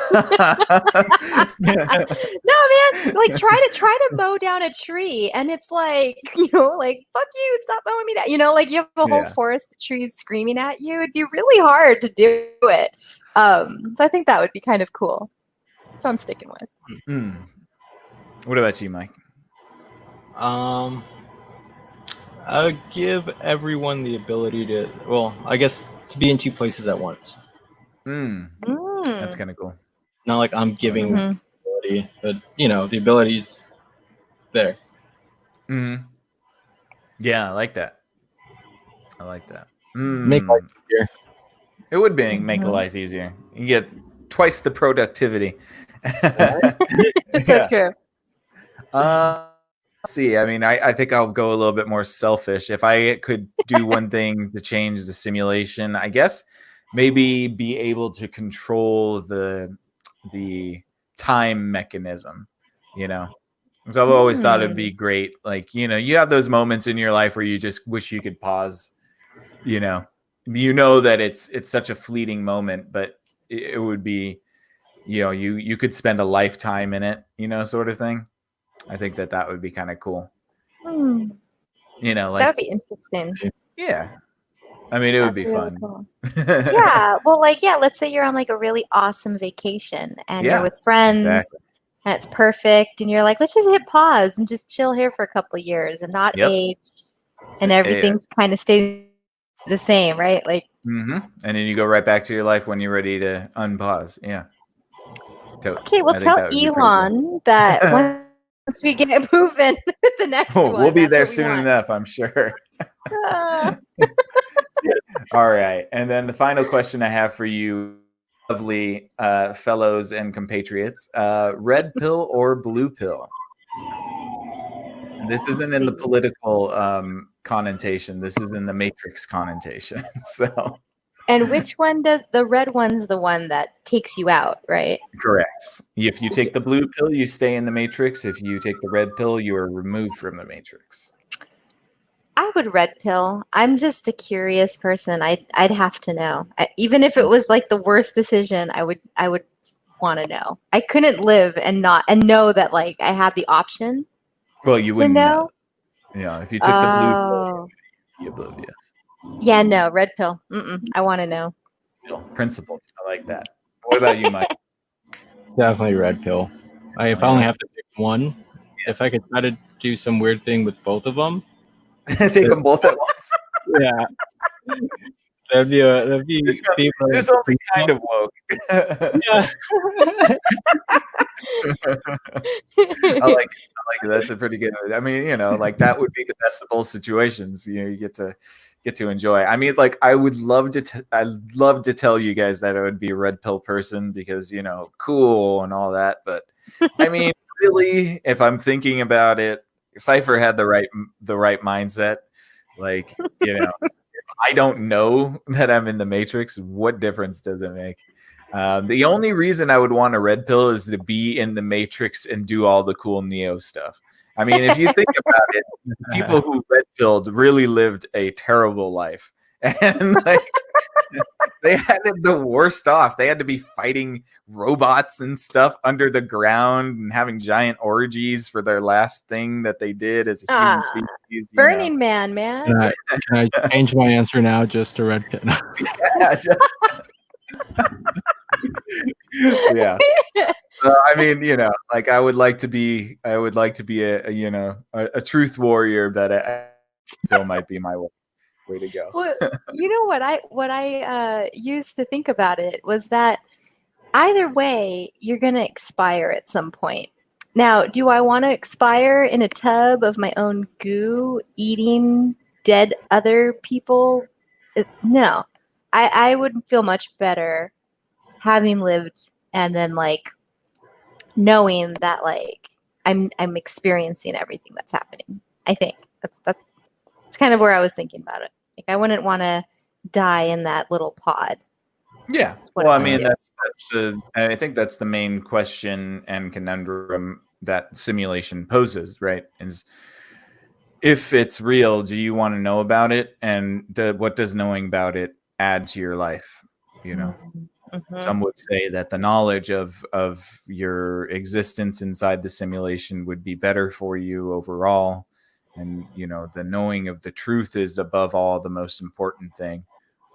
No, man, like try to mow down a tree, and it's like, like, fuck you, stop mowing me down. Like you have a whole forest of trees screaming at you. It'd be really hard to do it. So I think that would be kind of cool. So I'm sticking with.
What about you, Mike?
I would give everyone the ability to, I guess, to be in two places at once.
That's kind of cool.
Not like I'm giving the ability, but the ability's there.
Yeah, I like that.
Make life easier.
It would make life easier. You get twice the productivity.
So true.
See, I mean, I think I'll go a little bit more selfish. If I could do one thing to change the simulation, I guess maybe be able to control the time mechanism, because I've always thought it'd be great. Like, you have those moments in your life where you just wish you could pause, that it's such a fleeting moment, but it would be, you could spend a lifetime in it, sort of thing. I think that would be kind of cool. Like
that would be interesting.
Yeah. I mean, it would be fun.
Cool. Yeah. Well, let's say you're on like a really awesome vacation and you're with friends and it's perfect. And you're like, let's just hit pause and just chill here for a couple of years and not age. And everything's kind of stays the same, right? Like,
and then you go right back to your life when you're ready to unpause. Yeah.
Okay. Well, tell Elon that Once we get moving with the next one.
We'll be
that's
there
what we
soon
want.
enough, I'm sure.
Ah.
All right. And then the final question I have for you, lovely fellows and compatriots, red pill or blue pill? And this isn't in the
See.
political connotation. This is in the Matrix connotation. So
And which one does the red one's the one that takes you out, right?
correct. If you take the blue pill, you stay in the Matrix. If you take the red pill, you are removed from the Matrix.
I would red pill. I'm just a curious person. I'd have to know. Even if it was like the worst decision, I would want to know. I couldn't live and know that like I had the option.
Well, you
To
wouldn't know.
know?
Yeah, if you took the blue pill,
Oh.
you'd be oblivious.
Yeah, no, red pill. I want to know.
Still, principled. I like that. What about you, Mike?
Definitely red pill. If I only have to pick one, if I could try to do some weird thing with both of them,
Take them both at once.
yeah, that'd be
It's only kind of woke.
yeah.
I like it. That's a pretty good. I mean, like that would be the best of both situations. You get to enjoy. I mean, like I would love to. I'd love to tell you guys that I would be a red pill person because cool and all that. But I mean, really, if I'm thinking about it, Cypher had the right mindset. Like if I don't know that I'm in the Matrix, what difference does it make? The only reason I would want a red pill is to be in the Matrix and do all the cool Neo stuff. I mean, if you think about it, people who red pilled really lived a terrible life, and like they had it the worst off. They had to be fighting robots and stuff under the ground and having giant orgies for their last thing that they did as a human species.
Burning Man.
Can I change my answer now just to red pill?
Yeah. I mean, like I would like to be a truth warrior, but a pill might be my way to go.
Well, what I used to think about it was that either way, you're gonna expire at some point. Now, do I want to expire in a tub of my own goo, eating dead other people? No, I would feel much better having lived and then like knowing that like I'm experiencing everything that's happening. I think that's kind of where I was thinking about it. Like I wouldn't want to die in that little pod.
Yeah. Well, I mean, I think that's the main question and conundrum that simulation poses, right? Is if it's real, do you want to know about it? And what does knowing about it add to your life?
Mm-hmm.
Some would say that the knowledge of your existence inside the simulation would be better for you overall. And, the knowing of the truth is above all the most important thing.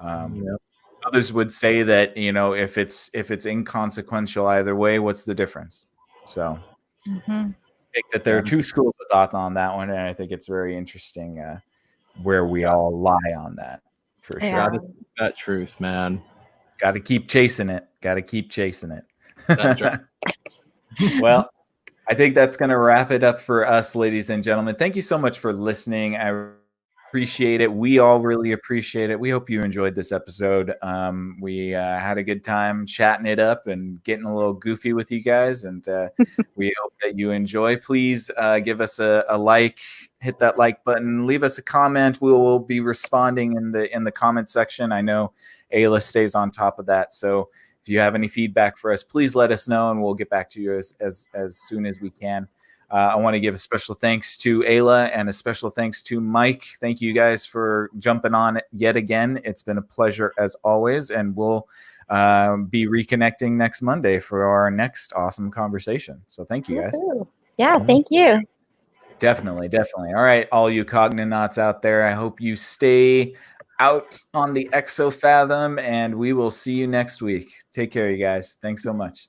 Others would say that, if it's inconsequential either way, what's the difference? So I think that there are two schools of thought on that one. And I think it's very interesting where we all lie on that for sure.
Yeah.
That truth, man.
Got to keep chasing it.
That's right.
Well, I think that's going to wrap it up for us, ladies and gentlemen. Thank you so much for listening. I appreciate it. We all really appreciate it. We hope you enjoyed this episode. We had a good time chatting it up and getting a little goofy with you guys. And we hope that you enjoy. Please give us a like, hit that like button, leave us a comment. We will be responding in the comment section. I know Ayla stays on top of that. So if you have any feedback for us, please let us know and we'll get back to you as soon as we can. I want to give a special thanks to Ayla and a special thanks to Mike. Thank you guys for jumping on yet again. It's been a pleasure as always, and we'll be reconnecting next Monday for our next awesome conversation. So thank you guys.
Yeah, thank you.
Definitely. All right, all you cognonauts out there, I hope you stay out on the Exofathom, and we will see you next week. Take care, you guys. Thanks so much.